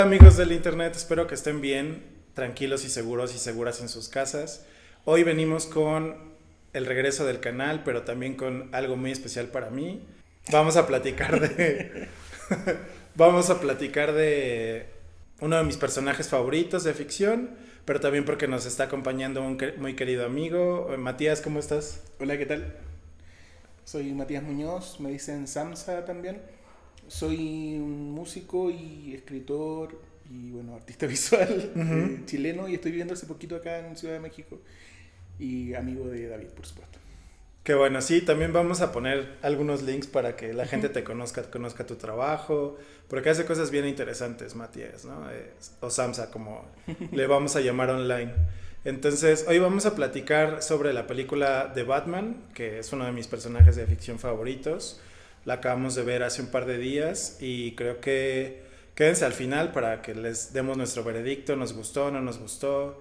Amigos del internet, espero que estén bien, tranquilos y seguros y seguras en sus casas. Hoy venimos con el regreso del canal, pero también con algo muy especial para mí. Vamos a platicar de vamos a platicar de uno de mis personajes favoritos de ficción, pero también porque nos está acompañando un muy querido amigo. Matías, ¿cómo estás? Hola, ¿qué tal? Soy Matías Muñoz, me dicen Samsa también. Soy un músico y escritor y bueno, artista visual Ujú. chileno y estoy viviendo hace poquito acá en Ciudad de México y amigo de David, por supuesto. Qué bueno, sí, también vamos a poner algunos links para que la gente Ujú. te conozca tu trabajo, porque hace cosas bien interesantes, Matías, ¿no? O Samsa, como le vamos a llamar online. Entonces, hoy vamos a platicar sobre la película de Batman, que es uno de mis personajes de ficción favoritos. La acabamos de ver hace un par de días y creo que quédense al final para que les demos nuestro veredicto, nos gustó, no nos gustó,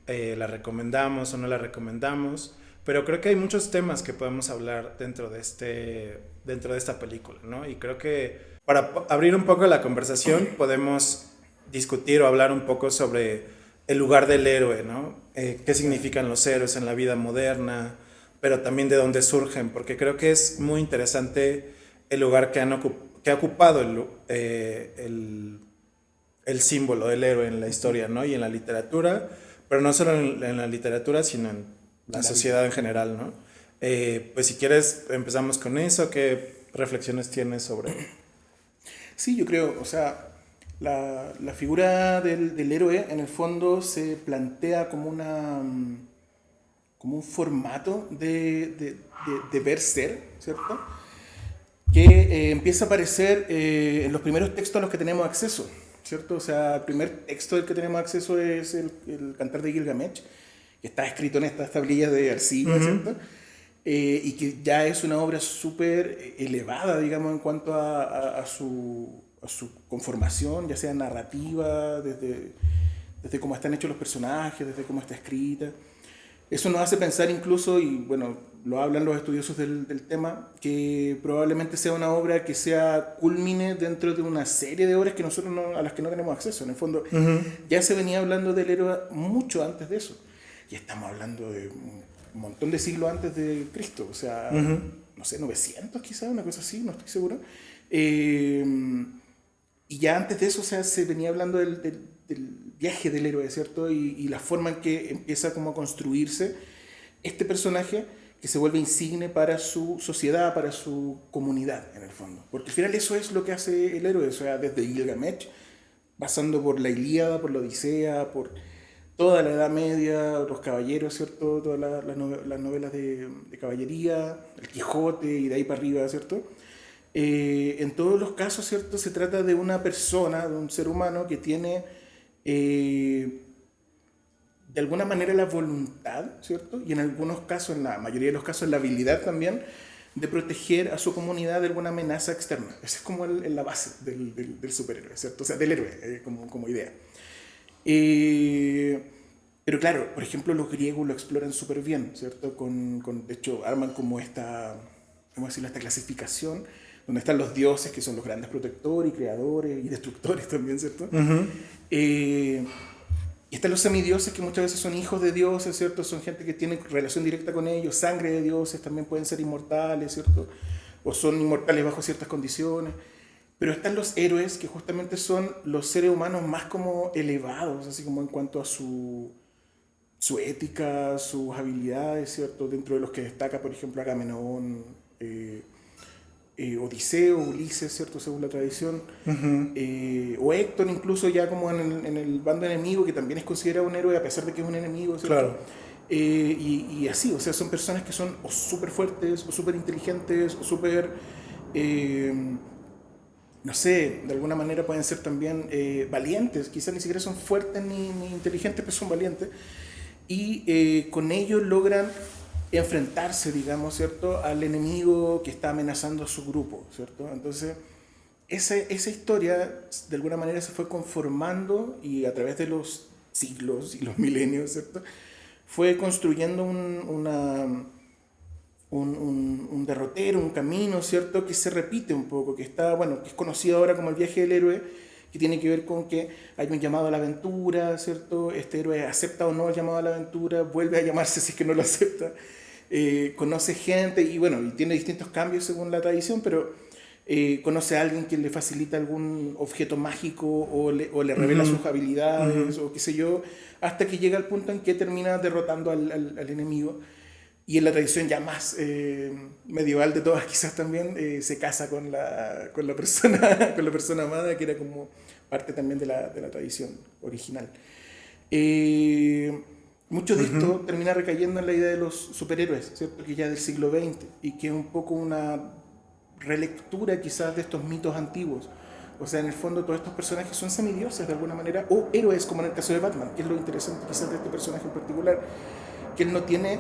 la recomendamos o no la recomendamos, pero creo que hay muchos temas que podemos hablar dentro de esta película, ¿no? Y creo que para abrir un poco la conversación podemos discutir o hablar un poco sobre el lugar del héroe, ¿no? Qué Claro. significan los héroes en la vida moderna, pero también de dónde surgen, porque creo que es muy interesante el lugar que ha ocupado el símbolo del héroe en la Ujú. historia, ¿no? Y en la literatura, pero no solo en la literatura, sino en la En la vida. sociedad en Ujú. general, ¿no? Pues si quieres, empezamos con eso. ¿Qué reflexiones tienes sobre? Sí, yo creo, o sea, la figura del héroe en el fondo se plantea como como un formato de ver ser, ¿cierto? Que empieza a aparecer en los primeros textos a los que tenemos acceso, ¿cierto? O sea, el primer texto del que tenemos acceso es el Cantar de Gilgamesh, que está escrito en estas tablillas de arcilla, Ujú. ¿cierto? Y que ya es una obra súper elevada, digamos, en cuanto a su conformación, ya sea narrativa, desde cómo están hechos los personajes, desde cómo está escrita. Eso nos hace pensar incluso, y bueno, lo hablan los estudiosos del tema, que probablemente sea una obra que sea culmine dentro de una serie de obras que nosotros a las que no tenemos acceso. En el fondo, Ujú. ya se venía hablando del héroe mucho antes de eso. Y estamos hablando de un montón de siglos antes de Cristo, o sea, Ujú. no sé, 900 quizás, una cosa así, no estoy seguro. Eh, y ya antes de eso, o sea, se venía hablando del viaje del héroe, ¿cierto? Y la forma en que empieza como a construirse este personaje que se vuelve insigne para su sociedad, para su comunidad, en el fondo. Porque al final eso es lo que hace el héroe, o sea, desde Gilgamesh, pasando por la Ilíada, por la Odisea, por toda la Edad Media, los caballeros, ¿cierto? Todas las novelas de caballería, el Quijote y de ahí para arriba, ¿cierto? En todos los casos, ¿cierto? Se trata de una persona, de un ser humano que tiene eh, de alguna manera la voluntad, ¿cierto? Y en algunos casos, en la mayoría de los casos, la habilidad también de proteger a su comunidad de alguna amenaza externa. Esa es como la base del superhéroe, ¿cierto? O sea, del héroe, como idea. Eh, pero claro, por ejemplo, los griegos lo exploran súper bien, ¿cierto? De hecho, arman como ¿cómo decirlo? Esta clasificación, donde están los dioses, que son los grandes protectores y creadores y destructores también, ¿cierto? Ujú. Eh, y están los semidioses, que muchas veces son hijos de dioses, ¿cierto? Son gente que tiene relación directa con ellos, sangre de dioses, también pueden ser inmortales, ¿cierto? O son inmortales bajo ciertas condiciones. Pero están los héroes, que justamente son los seres humanos más como elevados, así como en cuanto a su ética, sus habilidades, ¿cierto? Dentro de los que destaca, por ejemplo, Agamenón, Odiseo, Ulises, ¿cierto? Según la tradición. Ujú. O Héctor, incluso ya como en el bando enemigo, que también es considerado un héroe a pesar de que es un enemigo, ¿cierto? Claro. Y así, o sea, son personas que son o súper fuertes, o súper inteligentes, o súper eh, no sé, de alguna manera pueden ser también valientes, quizás ni siquiera son fuertes ni inteligentes, pero son valientes, y con ellos logran enfrentarse, digamos, ¿cierto?, al enemigo que está amenazando a su grupo, ¿cierto? Entonces, esa historia de alguna manera se fue conformando y a través de los siglos y los milenios, ¿cierto?, fue construyendo un derrotero, un camino, ¿cierto? Que se repite un poco, que está, bueno, que es conocido ahora como el viaje del héroe, que tiene que ver con que hay un llamado a la aventura, ¿cierto? Este héroe acepta o no el llamado a la aventura, vuelve a llamarse si es que no lo acepta, conoce gente y bueno, y tiene distintos cambios según la tradición, pero conoce a alguien que le facilita algún objeto mágico o le revela sus habilidades o qué sé yo, hasta que llega al punto en que termina derrotando al enemigo. Y en la tradición ya más medieval de todas quizás también, se casa con la persona, con la persona amada, que era como parte también de la tradición original. Mucho de esto termina recayendo en la idea de los superhéroes, ¿cierto? Que ya del siglo XX, y que es un poco una relectura quizás de estos mitos antiguos. O sea, en el fondo todos estos personajes son semidioses de alguna manera, o héroes como en el caso de Batman, que es lo interesante quizás de este personaje en particular, que él no tiene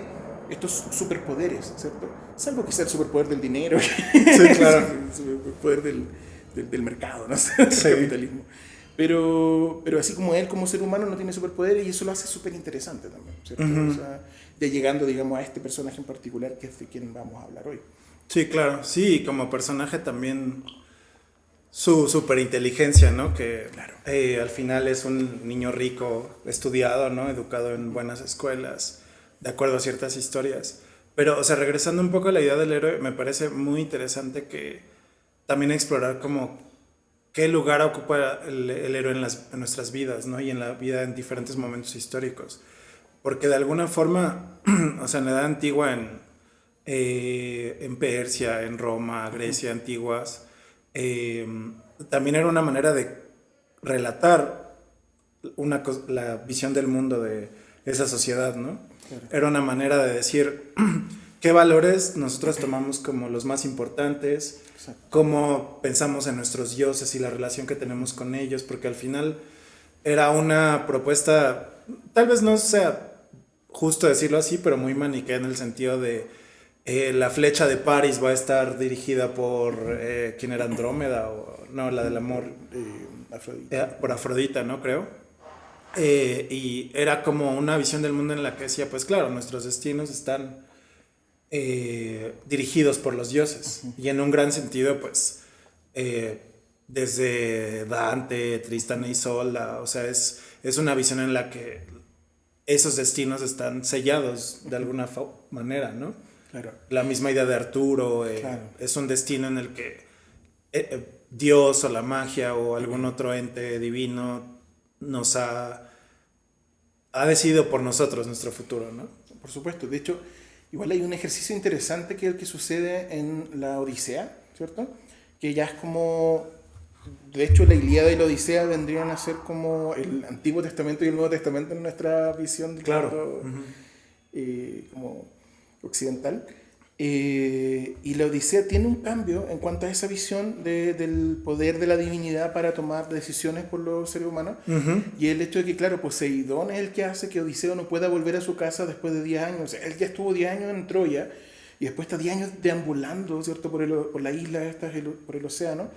estos superpoderes, ¿cierto? Salvo quizás el superpoder del dinero, Sí, claro. el superpoder del mercado, no sé, del capitalismo. Pero así como él como ser humano no tiene superpoderes, y eso lo hace súper interesante también, ¿cierto? O sea, ya llegando, digamos, a este personaje en particular, que es de quien vamos a hablar hoy. Sí, claro. Sí, como personaje también su superinteligencia, ¿no? Que Claro. al final es un niño rico, estudiado, ¿no? Educado en buenas escuelas, de acuerdo a ciertas historias. Pero, o sea, regresando un poco a la idea del héroe, me parece muy interesante que también explorar como qué lugar ocupa el héroe en nuestras vidas, ¿no? Y en la vida en diferentes momentos históricos. Porque de alguna forma, o sea, en la edad antigua, en Persia, en Roma, Grecia antiguas, eh, también era una manera de relatar la visión del mundo de esa sociedad, ¿no? Claro. Era una manera de decir qué valores nosotros tomamos como los más importantes, Exacto. cómo pensamos en nuestros dioses y la relación que tenemos con ellos, porque al final era una propuesta, tal vez no sea justo decirlo así, pero muy maniquea en el sentido de la flecha de París va a estar dirigida por ¿quién era? Andrómeda o no, la del amor, Afrodita. por Afrodita, ¿no? Creo. Y era como una visión del mundo en la que decía, pues claro, nuestros destinos están dirigidos por los dioses. Y en un gran sentido, pues, desde Dante, Tristán e Isolda, o sea, es una visión en la que esos destinos están sellados de alguna manera, ¿no? Claro. La misma idea de Arturo, Claro. es un destino en el que Dios o la magia o algún otro ente divino nos ha decidido por nosotros nuestro futuro, ¿no? Por supuesto. De hecho, igual hay un ejercicio interesante que es el que sucede en la Odisea, ¿cierto? Que ya es como... De hecho, la Ilíada y la Odisea vendrían a ser como el Antiguo Testamento y el Nuevo Testamento en nuestra visión del Claro. mundo, como occidental. Y la Odisea tiene un cambio en cuanto a esa visión del poder de la divinidad para tomar decisiones por los seres humanos. Y el hecho de que, claro, Poseidón es el que hace que Odiseo no pueda volver a su casa después de 10 años. O sea, él ya estuvo 10 años en Troya y después está 10 años deambulando, ¿cierto? Por la isla esta, por el océano.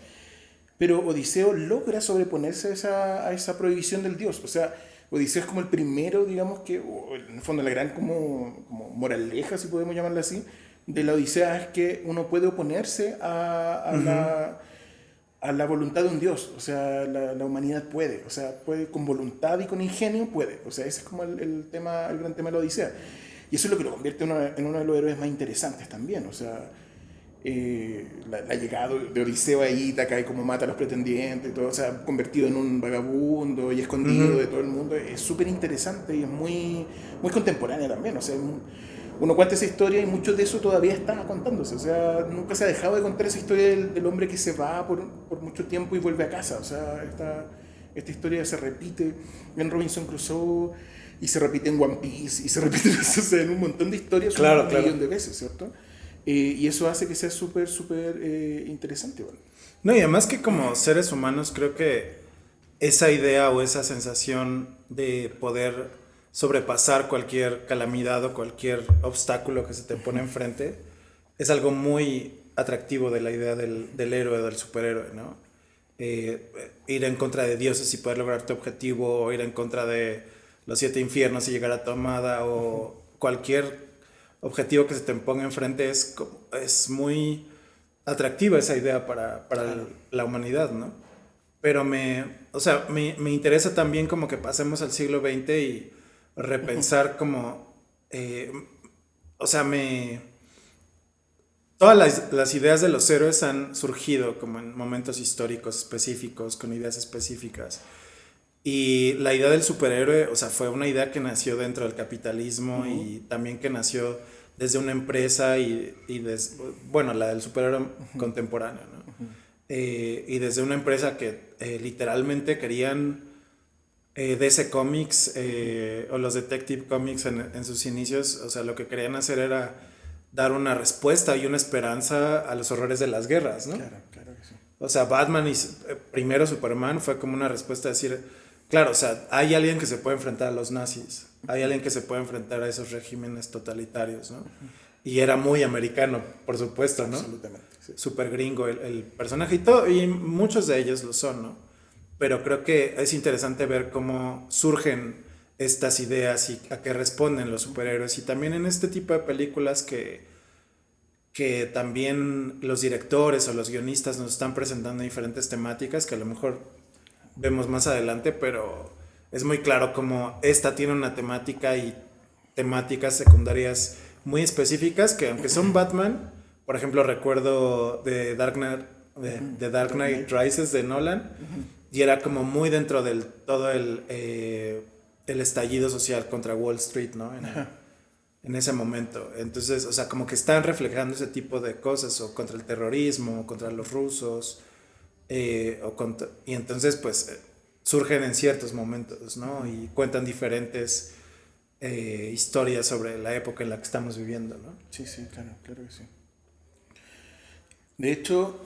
Pero Odiseo logra sobreponerse a esa prohibición del dios. O sea, Odiseo es como el primero, digamos, que, o en el fondo la gran como moraleja, si podemos llamarla así, de la Odisea es que uno puede oponerse a la voluntad de un dios. O sea, la humanidad puede. O sea, puede con voluntad y con ingenio puede. O sea, ese es como el gran tema de la Odisea. Y eso es lo que lo convierte en uno de los héroes más interesantes también. O sea, la llegada de Odiseo a Ítaca y cómo mata a los pretendientes y todo, o sea, convertido en un vagabundo y escondido de todo el mundo, es súper interesante y es muy, muy contemporánea también. O sea, uno cuenta esa historia y mucho de eso todavía está contándose. O sea, nunca se ha dejado de contar esa historia del hombre que se va por mucho tiempo y vuelve a casa. O sea, esta historia se repite en Robinson Crusoe y se repite en One Piece y se repite o sea, en un montón de historias, Claro, un millón de veces, ¿cierto? Y eso hace que sea súper, súper interesante. ¿Vale? No, y además que como seres humanos creo que esa idea o esa sensación de poder sobrepasar cualquier calamidad o cualquier obstáculo que se te pone enfrente es algo muy atractivo de la idea del héroe o del superhéroe, ¿no? Ir en contra de dioses y poder lograr tu objetivo, o ir en contra de los 7 infiernos y llegar a tu amada, o cualquier objetivo que se te ponga enfrente es muy atractiva esa idea para la humanidad, ¿no? pero o sea, me interesa también como que pasemos al siglo XX y repensar como, o sea, todas las ideas de los héroes han surgido como en momentos históricos específicos, con ideas específicas. Y la idea del superhéroe, o sea, fue una idea que nació dentro del capitalismo y también que nació desde una empresa bueno, la del superhéroe contemporáneo, ¿no? Y desde una empresa que literalmente querían DC Comics o los Detective Comics en sus inicios, o sea, lo que querían hacer era dar una respuesta y una esperanza a los horrores de las guerras, ¿no? Claro, claro que sí. O sea, Batman y primero Superman fue como una respuesta a decir, claro, o sea, hay alguien que se puede enfrentar a los nazis, hay alguien que se puede enfrentar a esos regímenes totalitarios, ¿no? Y era muy americano, por supuesto, ¿no? Absolutamente. Sí. Súper gringo el personaje y todo, y muchos de ellos lo son, ¿no? Pero creo que es interesante ver cómo surgen estas ideas y a qué responden los superhéroes. Y también en este tipo de películas que también los directores o los guionistas nos están presentando diferentes temáticas que a lo mejor vemos más adelante, pero es muy claro como esta tiene una temática y temáticas secundarias muy específicas que aunque son Batman, por ejemplo recuerdo de The Dark Knight Rises de Nolan, y era como muy dentro del todo el estallido social contra Wall Street, ¿no? En ese momento. Entonces, o sea, como que están reflejando ese tipo de cosas, o contra el terrorismo, o contra los rusos, y entonces, pues, surgen en ciertos momentos, ¿no? Y cuentan diferentes historias sobre la época en la que estamos viviendo, ¿no? Sí, sí, claro, claro que sí. De hecho,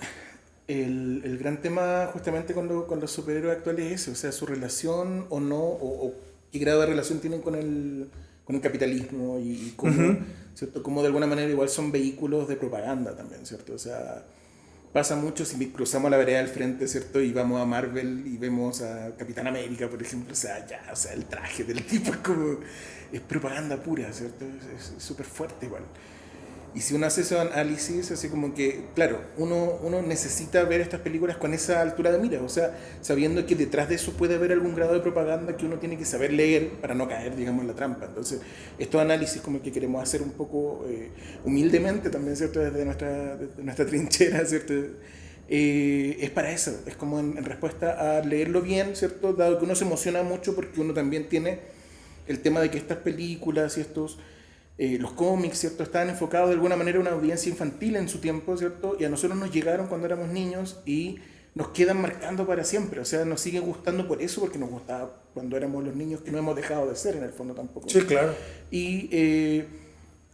el gran tema justamente con los superhéroes actuales es ese, o sea, su relación o no, o qué grado de relación tienen con el capitalismo y cómo, ¿cierto? Cómo de alguna manera igual son vehículos de propaganda también, ¿cierto? O sea, pasa mucho si cruzamos la vereda del frente, ¿cierto? Y vamos a Marvel y vemos a Capitán América, por ejemplo, o sea, ya, o sea, el traje del tipo es como, es propaganda pura, ¿cierto? Es súper fuerte igual. Y si uno hace ese análisis, así como que, claro, uno necesita ver estas películas con esa altura de mira, o sea, sabiendo que detrás de eso puede haber algún grado de propaganda que uno tiene que saber leer para no caer, digamos, en la trampa. Entonces, estos análisis como que queremos hacer un poco humildemente también, ¿cierto? Desde nuestra trinchera, ¿cierto? Es para eso, es como en respuesta a leerlo bien, ¿cierto? Dado que uno se emociona mucho porque uno también tiene el tema de que estas películas y estos... los cómics, ¿cierto? Estaban enfocados de alguna manera a una audiencia infantil en su tiempo, ¿cierto? Y a nosotros nos llegaron cuando éramos niños y nos quedan marcando para siempre. O sea, nos sigue gustando por eso, porque nos gustaba cuando éramos los niños, que no hemos dejado de ser en el fondo tampoco. Sí, claro. Y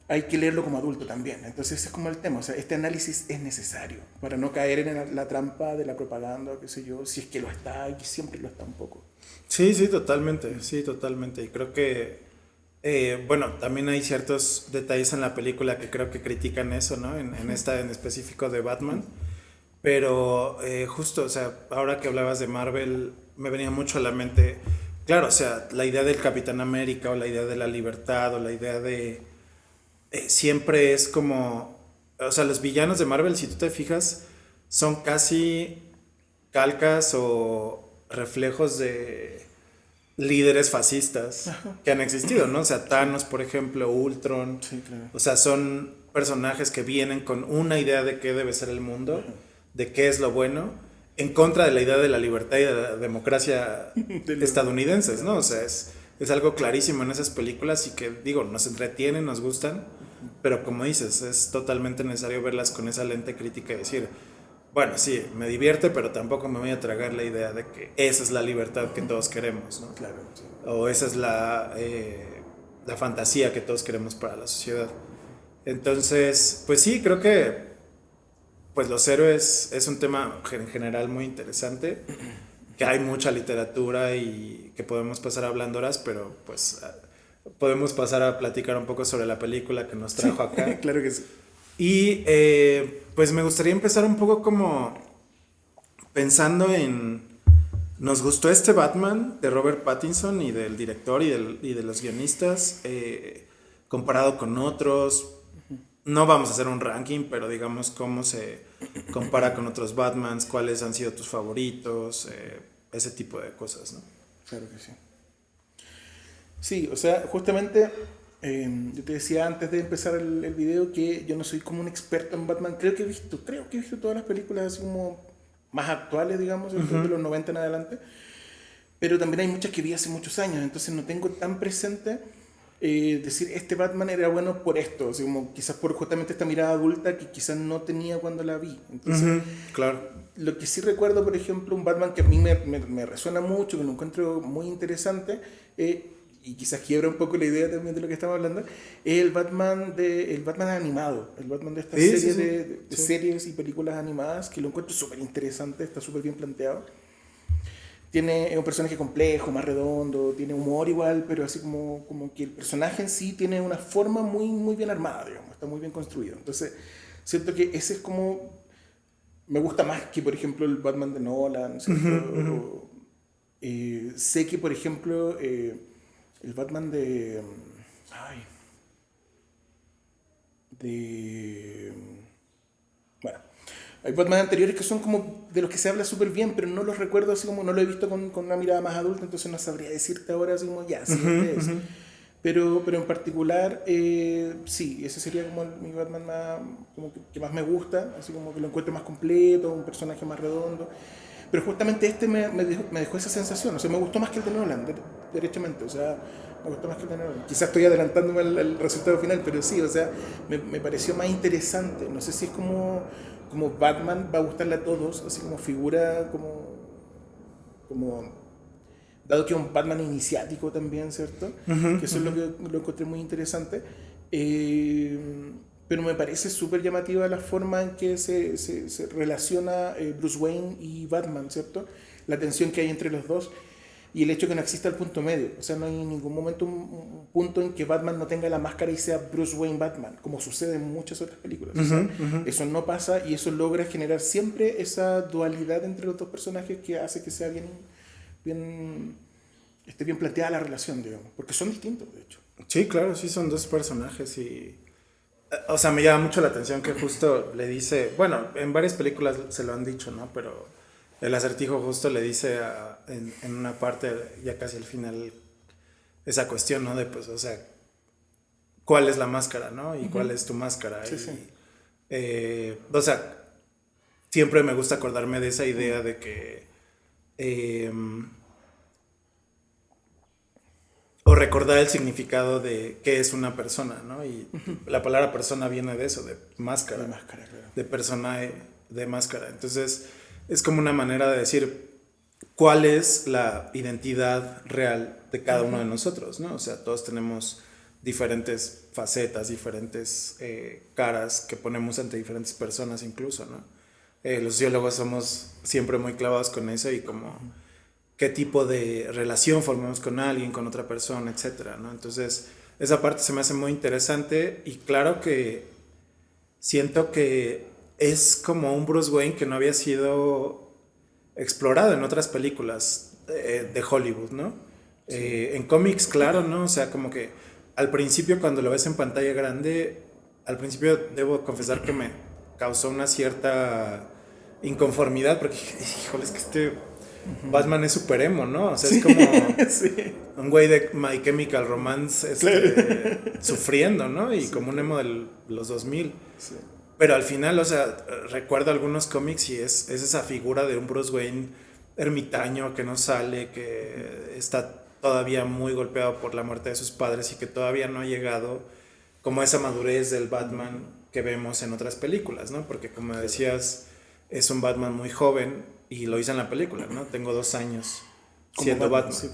hay que leerlo como adulto también. Entonces ese es como el tema. O sea, este análisis es necesario para no caer en la trampa de la propaganda, qué sé yo, si es que lo está y siempre lo está un poco. Sí, sí, totalmente. Sí, totalmente. Y creo que bueno, también hay ciertos detalles en la película que creo que critican eso, ¿no? En esta en específico de Batman. Pero justo, o sea, ahora que hablabas de Marvel, me venía mucho a la mente, claro, o sea, la idea del Capitán América o la idea de la libertad o la idea de... siempre es como... O sea, los villanos de Marvel, si tú te fijas, son casi calcas o reflejos de líderes fascistas que han existido, ¿no? O sea, Thanos, por ejemplo, Ultron. Sí, claro. O sea, son personajes que vienen con una idea de qué debe ser el mundo, de qué es lo bueno, en contra de la idea de la libertad y de la democracia estadounidenses, ¿no? O sea, es algo clarísimo en esas películas y que, digo, nos entretienen, nos gustan, pero como dices, es totalmente necesario verlas con esa lente crítica y decir... Bueno, sí, me divierte, pero tampoco me voy a tragar la idea de que esa es la libertad que todos queremos, ¿no? Claro, sí. O esa es la fantasía que todos queremos para la sociedad. Entonces, pues sí, creo que pues los héroes es un tema en general muy interesante, que hay mucha literatura y que podemos pasar hablando horas, pero pues podemos pasar a platicar un poco sobre la película que nos trajo acá. Claro que sí. Y pues me gustaría empezar un poco como pensando en... Nos gustó este Batman de Robert Pattinson y del director y de los guionistas, comparado con otros. no vamos a hacer un ranking, pero digamos cómo se compara con otros Batmans, cuáles han sido tus favoritos, ese tipo de cosas, ¿no? Claro que sí. Sí, o sea, justamente yo te decía antes de empezar el video que yo no soy como un experto en Batman. Creo que he visto todas las películas así como más actuales, digamos, de los 90 en adelante. Pero también hay muchas que vi hace muchos años, entonces no tengo tan presente decir este Batman era bueno por esto, así como quizás por justamente esta mirada adulta que quizás no tenía cuando la vi. Entonces, claro. lo que sí recuerdo, por ejemplo, un Batman que a mí me resuena mucho, que lo encuentro muy interesante, y quizás quiebra un poco la idea también de lo que estamos hablando, es el Batman animado, el Batman de esta serie de series y películas animadas, que lo encuentro súper interesante, está súper bien planteado. Es un personaje complejo, más redondo, tiene humor igual, pero así como que el personaje en sí tiene una forma muy, muy bien armada, digamos, está muy bien construido. Entonces, siento que ese es como... Me gusta más que, por ejemplo, el Batman de Nolan, ¿cierto? Sé que, por ejemplo, el Batman de... Ay, de... Bueno, hay Batman anteriores que son como de los que se habla súper bien, pero no los recuerdo así como no lo he visto con una mirada más adulta, entonces no sabría decirte ahora así como ya, sí, este es. Pero en particular, sí, ese sería como mi Batman más, como que más me gusta, así como que lo encuentro más completo, un personaje más redondo. Pero justamente este me dejó esa sensación, o sea, me gustó más que el de Nolan, derechamente, o sea, me gustó más que el de Nolan. Quizás estoy adelantándome al resultado final, pero sí, o sea, me pareció más interesante. No sé si es como Batman va a gustarle a todos, así como figura, como dado que es un Batman iniciático también, ¿cierto? Que eso es lo que lo encontré muy interesante. Eh, pero me parece súper llamativa la forma en que se relaciona Bruce Wayne y Batman, ¿cierto? La tensión que hay entre los dos y el hecho que no exista el punto medio. O sea, no hay en ningún momento un punto en que Batman no tenga la máscara y sea Bruce Wayne Batman, como sucede en muchas otras películas. O sea, eso no pasa y eso logra generar siempre esa dualidad entre los dos personajes que hace que sea esté bien planteada la relación, digamos, porque son distintos, de hecho. Sí, claro, sí, son dos personajes y... O sea, me llama mucho la atención que justo le dice, bueno, en varias películas se lo han dicho, ¿no? Pero el Acertijo justo le dice en una parte, ya casi al final, esa cuestión, ¿no? De pues, o sea, ¿cuál es la máscara, ¿no? Y cuál es tu máscara. Sí, y, sí. O sea, siempre me gusta acordarme de esa idea de que... o recordar el significado de qué es una persona, ¿no? Y la palabra persona viene de eso, de máscara. De máscara, claro. De persona de máscara. Entonces, es como una manera de decir cuál es la identidad real de cada uno de nosotros, ¿no? O sea, todos tenemos diferentes facetas, diferentes caras que ponemos ante diferentes personas incluso, ¿no? Los sociólogos somos siempre muy clavados con eso y como qué tipo de relación formamos con alguien, con otra persona, etcétera, ¿no? Entonces, esa parte se me hace muy interesante y claro que siento que es como un Bruce Wayne que no había sido explorado en otras películas de Hollywood, ¿no? Sí. En cómics, claro, ¿no? O sea, como que al principio cuando lo ves en pantalla grande, al principio debo confesar que me causó una cierta inconformidad porque dije, híjole, es que este Batman es super emo, ¿no? O sea, es como un güey de My Chemical Romance sufriendo, ¿no? Y como un emo de los 2000. Sí. Pero al final, o sea, recuerdo algunos cómics y es esa figura de un Bruce Wayne ermitaño que no sale, que está todavía muy golpeado por la muerte de sus padres y que todavía no ha llegado como esa madurez del Batman que vemos en otras películas, ¿no? Porque como decías, es un Batman muy joven y lo hice en la película, ¿no? Tengo 2 años siendo Batman. Sí.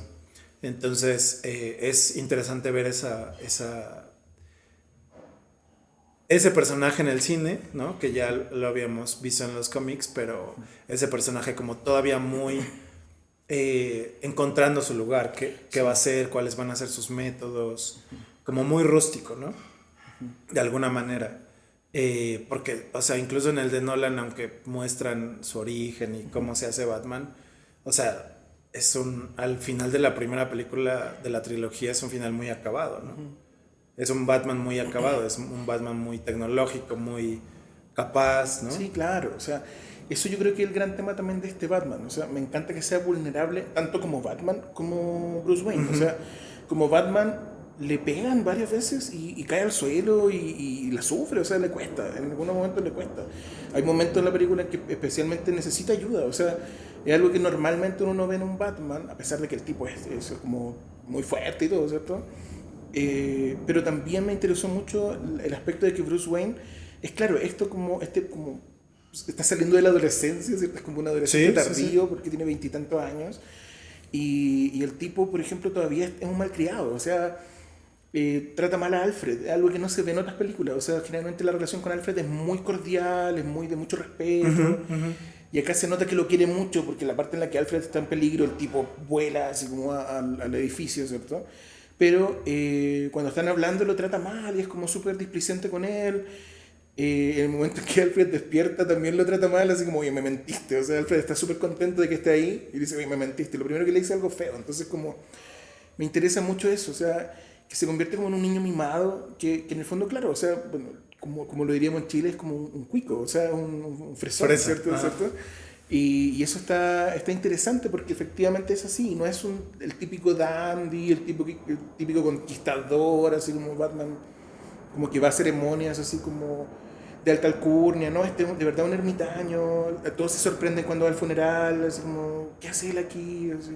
Entonces, es interesante ver ese personaje en el cine, ¿no? Que ya lo habíamos visto en los cómics, pero ese personaje como todavía muy encontrando su lugar, qué va a hacer, cuáles van a ser sus métodos, como muy rústico, ¿no? De alguna manera. Porque, o sea, incluso en el de Nolan, aunque muestran su origen y cómo se hace Batman, o sea, al final de la primera película de la trilogía es un final muy acabado, ¿no? es un Batman muy acabado, es un Batman muy tecnológico, muy capaz, ¿no? Sí, claro, o sea, eso yo creo que es el gran tema también de este Batman, o sea, me encanta que sea vulnerable tanto como Batman como Bruce Wayne, o sea, como Batman le pegan varias veces y cae al suelo y la sufre, o sea, le cuesta, en algunos momentos le cuesta. Hay momentos en la película en que especialmente necesita ayuda, o sea, es algo que normalmente uno no ve en un Batman, a pesar de que el tipo es como muy fuerte y todo, ¿cierto? Pero también me interesó mucho el aspecto de que Bruce Wayne es claro, esto como, como está saliendo de la adolescencia, ¿cierto? Es como un adolescente tardío porque tiene veintitantos años y el tipo, por ejemplo, todavía es un malcriado, o sea, trata mal a Alfred, algo que no se ve en otras películas, o sea, generalmente la relación con Alfred es muy cordial, es muy de mucho respeto. Y acá se nota que lo quiere mucho porque la parte en la que Alfred está en peligro, el tipo vuela así como al edificio, ¿cierto? Pero cuando están hablando lo trata mal y es como súper displicente con él. En el momento en que Alfred despierta también lo trata mal, así como, oye, me mentiste. O sea, Alfred está súper contento de que esté ahí y dice, oye, me mentiste. Lo primero que le dice es algo feo. Entonces, como, me interesa mucho eso. O sea, que se convierte como en un niño mimado, que en el fondo, claro, o sea, bueno, como lo diríamos en Chile, es como un cuico, o sea, un fresón, Fresa, ¿cierto? ¿Cierto? Y eso está interesante porque efectivamente es así, no es el típico dandy, el típico conquistador, así como Batman, como que va a ceremonias así como de alta alcurnia, ¿no? De verdad un ermitaño, todos se sorprenden cuando va al funeral, así como, ¿qué hace él aquí? Así.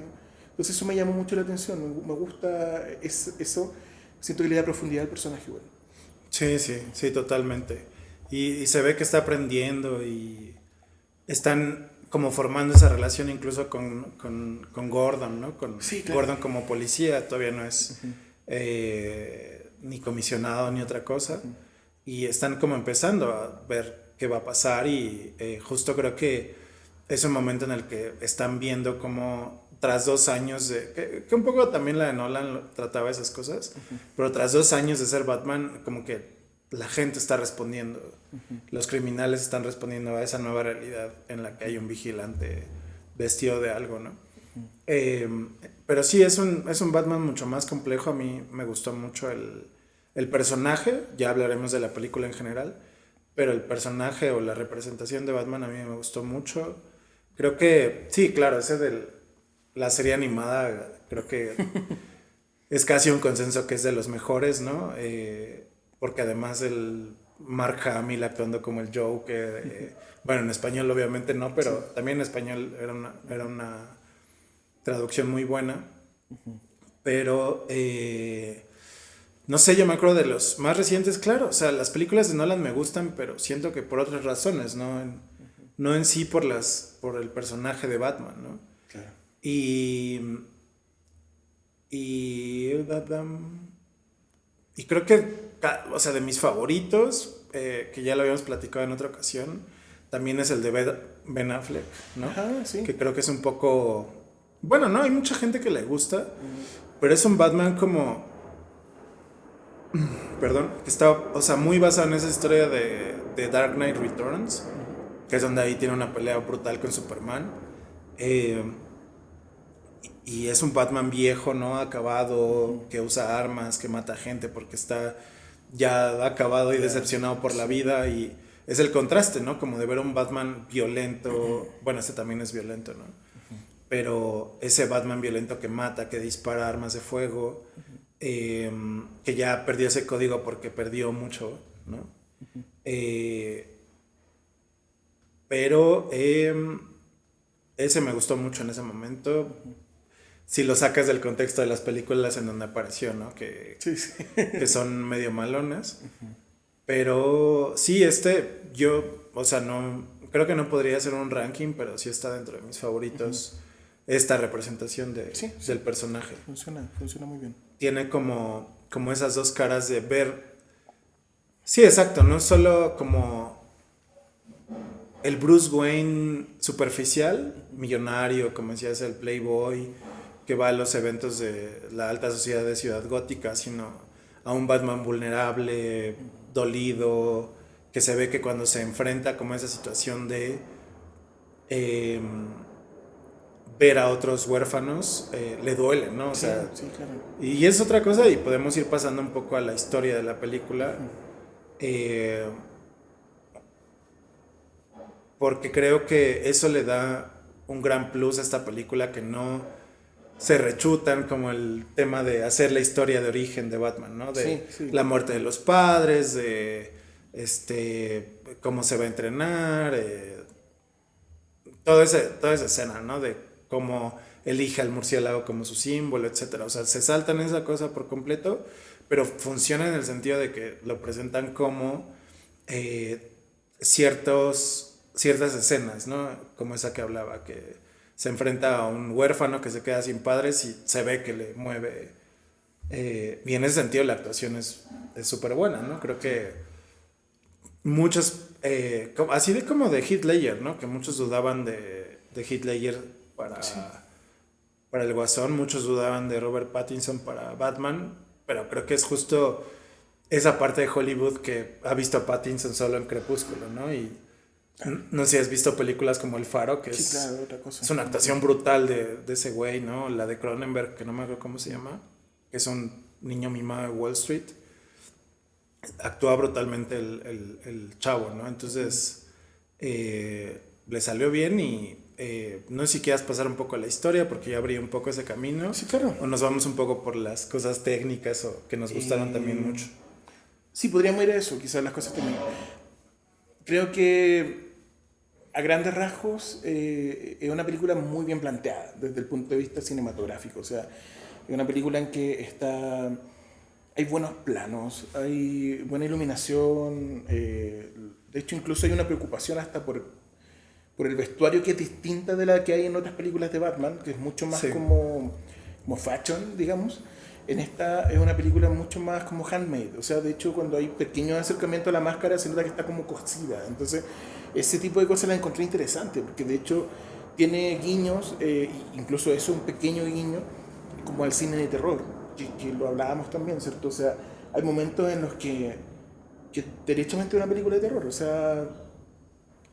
Entonces eso me llamó mucho la atención, me gusta eso, siento que le da profundidad al personaje, bueno. Sí, sí, sí, totalmente. Y se ve que está aprendiendo y están como formando esa relación incluso con Gordon, ¿no? Con Sí, claro. Gordon como policía, todavía no es ni comisionado ni otra cosa. Y están como empezando a ver qué va a pasar y justo creo que es un momento en el que están viendo como tras 2 años de... Que un poco también la de Nolan trataba esas cosas, pero tras 2 años de ser Batman, como que la gente está respondiendo, los criminales están respondiendo a esa nueva realidad en la que hay un vigilante vestido de algo, ¿no? Eh, pero sí, es un Batman mucho más complejo. A mí me gustó mucho el personaje, ya hablaremos de la película en general, pero el personaje o la representación de Batman a mí me gustó mucho. Creo que, sí, claro, ese de la serie animada, creo que es casi un consenso que es de los mejores, ¿no? Porque además el Mark Hamill actuando como el Joker, bueno, en español obviamente no, pero también en español era una traducción muy buena. Pero, no sé, yo me acuerdo de los más recientes, claro, o sea, las películas de Nolan me gustan, pero siento que por otras razones, no en sí por el personaje de Batman, ¿no? Claro. Y, y, y creo que, o sea, de mis favoritos, que ya lo habíamos platicado en otra ocasión, también es el de Ben Affleck, ¿no? Ajá, sí. Que creo que es un poco... Bueno, no, hay mucha gente que le gusta, pero es un Batman como... Perdón, que está, o sea, muy basado en esa historia de Dark Knight Returns, que es donde ahí tiene una pelea brutal con Superman. Eh, y es un Batman viejo, ¿no? Acabado, que usa armas, que mata gente porque está ya acabado y decepcionado por la vida. Y es el contraste, ¿no? Como de ver un Batman violento. Bueno, este también es violento, ¿no? Pero ese Batman violento que mata, que dispara armas de fuego, que ya perdió ese código porque perdió mucho, ¿no? Pero ese me gustó mucho en ese momento. Si lo sacas del contexto de las películas en donde apareció, ¿no? Sí, sí. Que son medio malonas. Pero sí, yo, o sea, no, creo que no podría ser un ranking, pero sí está dentro de mis favoritos. Esta representación Sí, sí. del personaje. Funciona muy bien. Tiene como esas dos caras de ver. Sí, exacto, no solo como el Bruce Wayne superficial, millonario, como decías, el playboy, que va a los eventos de la alta sociedad de Ciudad Gótica, sino a un Batman vulnerable, dolido, que se ve que cuando se enfrenta como a esa situación de ver a otros huérfanos le duele, ¿no? O Sí, sea, sí, claro. y es otra cosa y podemos ir pasando un poco a la historia de la película. eh, Porque creo que eso le da un gran plus a esta película, que no se rechutan, como el tema de hacer la historia de origen de Batman, ¿no? De Sí, sí. la muerte de los padres, de cómo se va a entrenar, toda esa escena, ¿no? De cómo elige al murciélago como su símbolo, etcétera. O sea, se saltan esa cosa por completo, pero funciona en el sentido de que lo presentan como eh, ciertas escenas, ¿no? Como esa que hablaba, que se enfrenta a un huérfano que se queda sin padres y se ve que le mueve. Y en ese sentido la actuación es súper buena, ¿no? Creo que muchos, así de como de Heath Ledger, ¿no? Que muchos dudaban de Heath Ledger para el Guasón, muchos dudaban de Robert Pattinson para Batman, pero creo que es justo esa parte de Hollywood que ha visto a Pattinson solo en Crepúsculo, ¿no? Y no sé si has visto películas como El Faro, que Sí, claro, otra cosa. es una actuación brutal de ese güey, ¿no? La de Cronenberg, que no me acuerdo cómo se llama, que es un niño mimado de Wall Street. Actúa brutalmente el chavo, ¿no? Entonces, le salió bien y no sé si quieras pasar un poco a la historia, porque ya abrí un poco ese camino. Sí, claro. O nos vamos un poco por las cosas técnicas o que nos gustaron también mucho. Sí, podríamos ir a eso, quizás las cosas también. Creo que a grandes rasgos es una película muy bien planteada desde el punto de vista cinematográfico. O sea, es una película en que hay buenos planos, hay buena iluminación. De hecho, incluso hay una preocupación hasta por el vestuario, que es distinta de la que hay en otras películas de Batman, que es mucho más Sí. como fashion, digamos. En esta es una película mucho más como handmade. O sea, de hecho, cuando hay pequeño acercamiento a la máscara, se nota que está como cosida. Entonces, ese tipo de cosas las encontré interesante, porque de hecho tiene guiños, incluso eso, un pequeño guiño, como al cine de terror, que lo hablábamos también, ¿cierto? O sea, hay momentos en los que derechamente es una película de terror. O sea,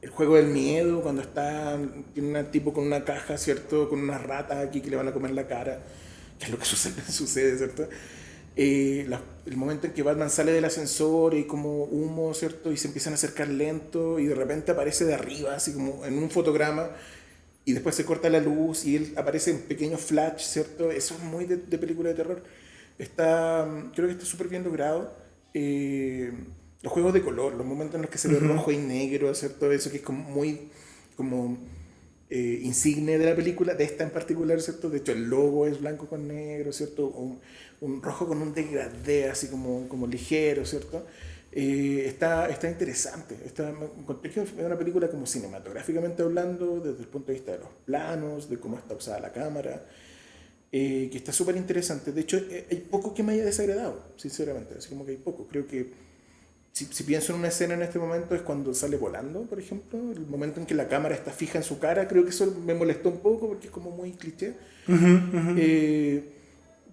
el juego del miedo, cuando tiene un tipo con una caja, ¿cierto? Con unas ratas aquí que le van a comer la cara, que es lo que sucede, ¿cierto? El momento en que Batman sale del ascensor y como humo, ¿cierto? Y se empiezan a acercar lento y de repente aparece de arriba, así como en un fotograma, y después se corta la luz y él aparece en pequeños flash, ¿cierto? Eso es muy de película de terror. Creo que está súper bien logrado. Los juegos de color, los momentos en los que se ve rojo y negro, ¿cierto? Eso que es como muy como insigne de la película, de esta en particular, ¿cierto? De hecho, el logo es blanco con negro, ¿cierto? Un rojo con un degradé así como ligero, ¿cierto? Está interesante. Encontré que es una película como cinematográficamente hablando, desde el punto de vista de los planos, de cómo está usada la cámara, que está súper interesante. De hecho, hay poco que me haya desagradado, sinceramente. Así como que hay poco. Creo que si pienso en una escena en este momento es cuando sale volando, por ejemplo, el momento en que la cámara está fija en su cara. Creo que eso me molestó un poco porque es como muy cliché.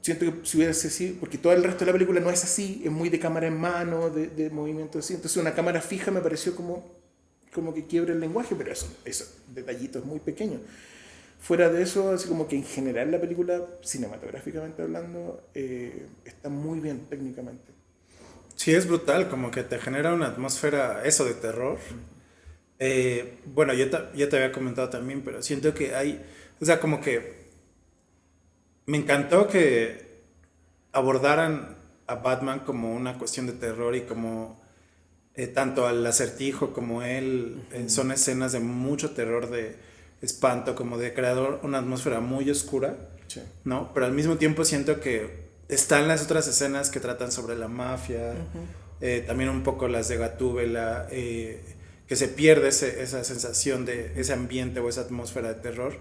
Siento que si hubiese así, porque todo el resto de la película no es así, es muy de cámara en mano, de movimiento así. Entonces una cámara fija me pareció como que quiebra el lenguaje, pero eso detallitos muy pequeños. Fuera de eso, así como que en general la película, cinematográficamente hablando, está muy bien técnicamente. Sí, es brutal, como que te genera una atmósfera, eso de terror. Bueno, ya te había comentado también, pero siento que o sea, como que me encantó que abordaran a Batman como una cuestión de terror y como tanto al Acertijo como él, son escenas de mucho terror, de espanto, como de crear una atmósfera muy oscura, Sí. ¿no? Pero al mismo tiempo siento que están las otras escenas que tratan sobre la mafia, también un poco las de Gatúbela, que se pierde esa sensación de ese ambiente o esa atmósfera de terror.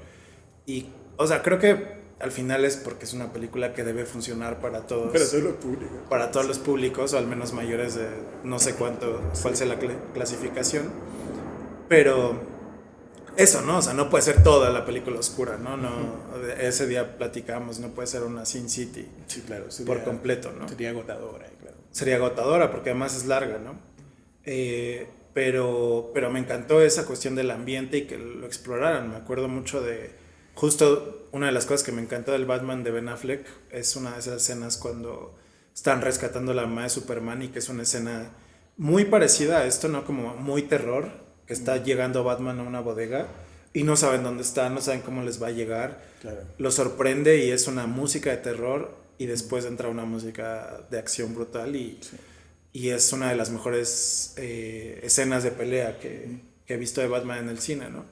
Y, o sea, creo que al final es porque es una película que debe funcionar para todos. Para todos los públicos. Para todos los públicos, o al menos mayores de no sé cuál sea la clasificación. Pero eso, ¿no? O sea, no puede ser toda la película oscura, ¿no? Ese día platicamos, no puede ser una Sin City. Sí, claro. Por completo, ¿no? Sería agotadora, claro. Sería agotadora porque además es larga, ¿no? Pero me encantó esa cuestión del ambiente y que lo exploraran. Me acuerdo mucho de justo una de las cosas que me encanta del Batman de Ben Affleck es una de esas escenas cuando están rescatando a la mamá de Superman y que es una escena muy parecida a esto, ¿no? Como muy terror, que está llegando Batman a una bodega y no saben dónde está, no saben cómo les va a llegar. Claro. Lo sorprende y es una música de terror y después entra una música de acción brutal y es una de las mejores escenas de pelea que he visto de Batman en el cine, ¿no?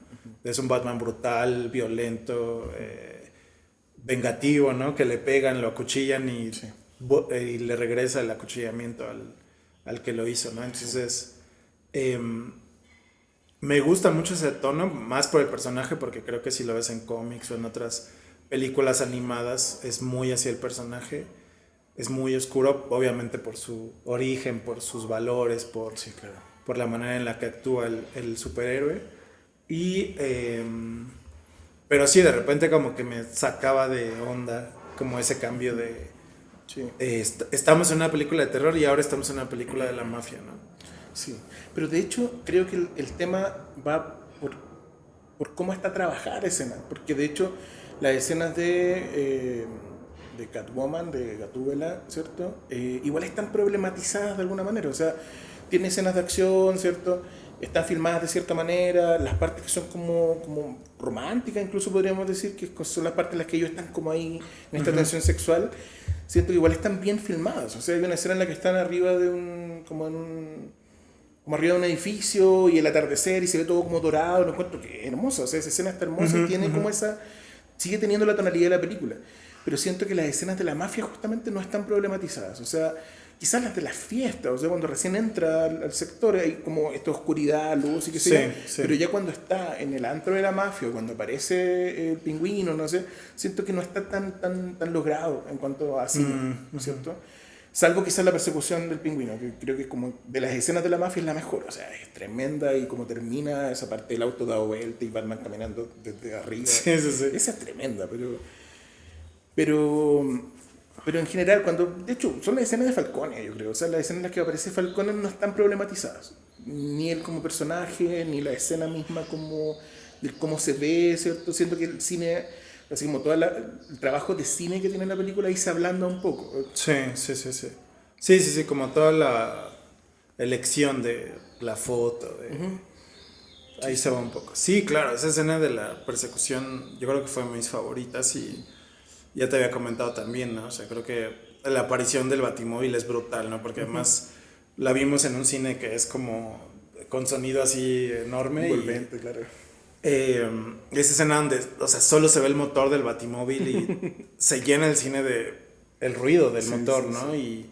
Es un Batman brutal, violento, vengativo, ¿no? Que le pegan, lo acuchillan y le regresa el acuchillamiento al que lo hizo, ¿no? Entonces, me gusta mucho ese tono, más por el personaje, porque creo que si lo ves en cómics o en otras películas animadas, es muy hacia el personaje. Es muy oscuro, obviamente por su origen, por sus valores, por la manera en la que actúa el superhéroe. Pero sí, de repente como que me sacaba de onda, como ese cambio de... Sí. Estamos en una película de terror y ahora estamos en una película de la mafia, ¿no? Sí, pero de hecho creo que el tema va por cómo está trabajada la escena, porque de hecho las escenas de Catwoman, de Gatúbela, ¿cierto? Igual están problematizadas de alguna manera, o sea, tiene escenas de acción, ¿cierto? Están filmadas de cierta manera, las partes que son como románticas, incluso podríamos decir que son las partes en las que ellos están como ahí en esta tensión sexual, siento que igual están bien filmadas, o sea, hay una escena en la que están arriba de como arriba de un edificio y el atardecer y se ve todo como dorado, lo encuentro que es hermoso, o sea, esa escena está hermosa y tiene como sigue teniendo la tonalidad de la película, pero siento que las escenas de la mafia justamente no están problematizadas, o sea, quizás las de las fiestas, o sea, cuando recién entra al sector hay como esta oscuridad, luz y qué sé yo, pero ya cuando está en el antro de la mafia, cuando aparece el pingüino, no sé, siento que no está tan logrado en cuanto a cine, ¿no es cierto? Salvo quizás la persecución del pingüino, que creo que es como de las escenas de la mafia es la mejor, o sea, es tremenda y como termina esa parte del auto dado vuelta y Batman caminando desde arriba. Sí. Esa es tremenda, pero en general, de hecho, son las escenas de Falcone, yo creo, o sea, las escenas en las que aparece Falcone no están problematizadas, ni él como personaje, ni la escena misma como de cómo se ve, ¿cierto? Siento que el cine, así como todo el trabajo de cine que tiene la película, ahí se ablanda un poco. Sí, como toda la elección de la foto, ahí se va un poco. Sí, claro, esa escena de la persecución yo creo que fue de mis favoritas y ya te había comentado también, ¿no? O sea, creo que la aparición del Batimóvil es brutal, ¿no? Porque además la vimos en un cine que es como con sonido así enorme. Envolvente, claro. Esa escena donde, o sea, solo se ve el motor del Batimóvil y se llena el cine de el ruido del motor, ¿no? Sí.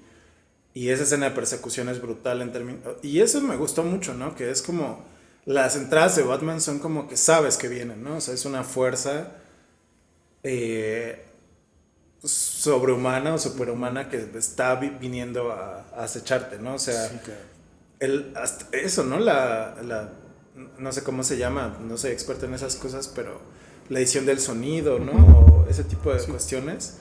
Y esa escena de persecución es brutal en términos... Y eso me gustó mucho, ¿no? Que es como... Las entradas de Batman son como que sabes que vienen, ¿no? O sea, es una fuerza sobrehumana o superhumana que está viniendo a acecharte, ¿no? O sea, sí, claro. Eso, ¿no? No sé cómo se llama, no soy experto en esas cosas, pero la edición del sonido, ¿no? O ese tipo de cuestiones.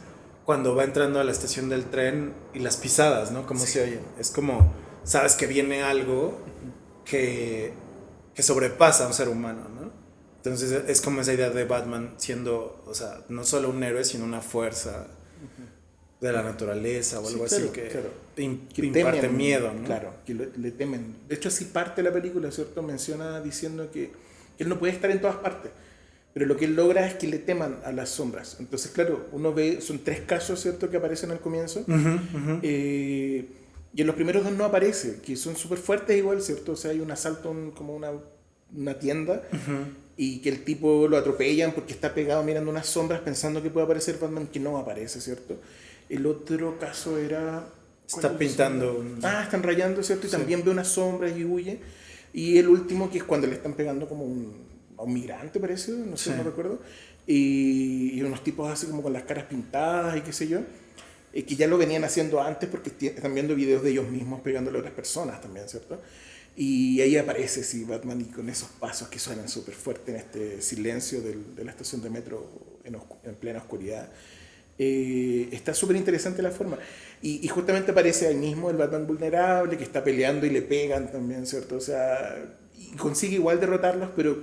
Cuando va entrando a la estación del tren y las pisadas, ¿no? Cómo se oyen. Es como, sabes que viene algo que sobrepasa a un ser humano, ¿no? Entonces es como esa idea de Batman siendo, o sea, no solo un héroe, sino una fuerza de la naturaleza o algo así que imparte temen, miedo, ¿no? Claro, que le temen. De hecho, así parte la película, ¿cierto? Menciona diciendo que él no puede estar en todas partes, pero lo que él logra es que le teman a las sombras. Entonces, claro, uno ve, son 3 casos, ¿cierto?, que aparecen al comienzo. Y en los primeros 2 no aparece, que son súper fuertes igual, ¿cierto? O sea, hay un asalto como una tienda y que el tipo lo atropellan porque está pegado mirando unas sombras pensando que puede aparecer Batman, que no aparece, ¿cierto? El otro caso era... Está pintando... están rayando, ¿cierto? Y también ve unas sombras y huye. Y el último, que es cuando le están pegando como a un migrante, parece, no sé, no recuerdo. Y unos tipos así como con las caras pintadas y qué sé yo. Que ya lo venían haciendo antes porque están viendo videos de ellos mismos pegándole a otras personas también, ¿cierto? Y ahí aparece, sí, Batman, y con esos pasos que suenan súper fuerte en este silencio de la estación de metro en plena oscuridad. Está súper interesante la forma. Y justamente aparece ahí mismo el Batman vulnerable que está peleando y le pegan también, ¿cierto? O sea, y consigue igual derrotarlos, pero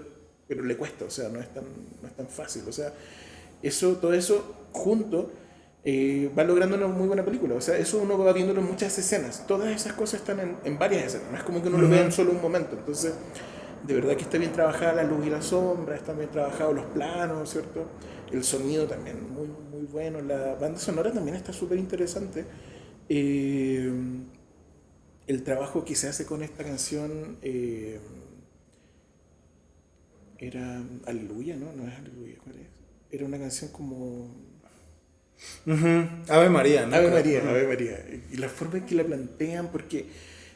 pero le cuesta, o sea, no es tan fácil. O sea, todo eso junto va logrando una muy buena película. O sea, eso uno va viéndolo en muchas escenas. Todas esas cosas están en varias escenas, no es como que uno lo vea en solo un momento. Entonces, de verdad que está bien trabajada la luz y la sombra, están bien trabajados los planos, ¿cierto? El sonido también, muy, muy bueno. La banda sonora también está súper interesante. El trabajo que se hace con esta canción era Aleluya, ¿no? No es Aleluya, ¿cuál es? Era una canción como... Ave María, ¿no? Ave María, Ave María. Y la forma en que la plantean, porque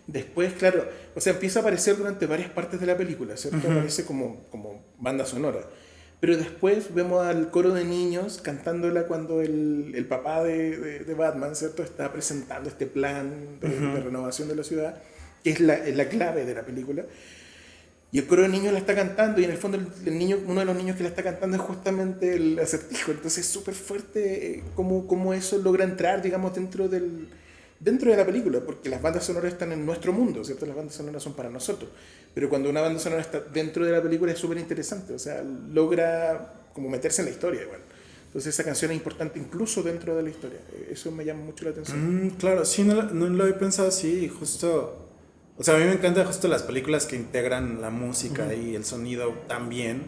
después, claro, o sea, empieza a aparecer durante varias partes de la película, ¿cierto? Aparece como banda sonora. Pero después vemos al coro de niños cantándola cuando el papá de Batman, ¿cierto? Está presentando este plan de renovación de la ciudad, que es la clave de la película. Y el coro de niños la está cantando y en el fondo uno de los niños que la está cantando es justamente el Acertijo. Entonces es súper fuerte cómo eso logra entrar, digamos, dentro de la película, porque las bandas sonoras están en nuestro mundo, ¿cierto? Las bandas sonoras son para nosotros. Pero cuando una banda sonora está dentro de la película es súper interesante, o sea, logra como meterse en la historia igual. Entonces esa canción es importante incluso dentro de la historia. Eso me llama mucho la atención. Claro, sí, no lo he pensado así, justo... O sea, a mí me encantan justo las películas que integran la música y el sonido también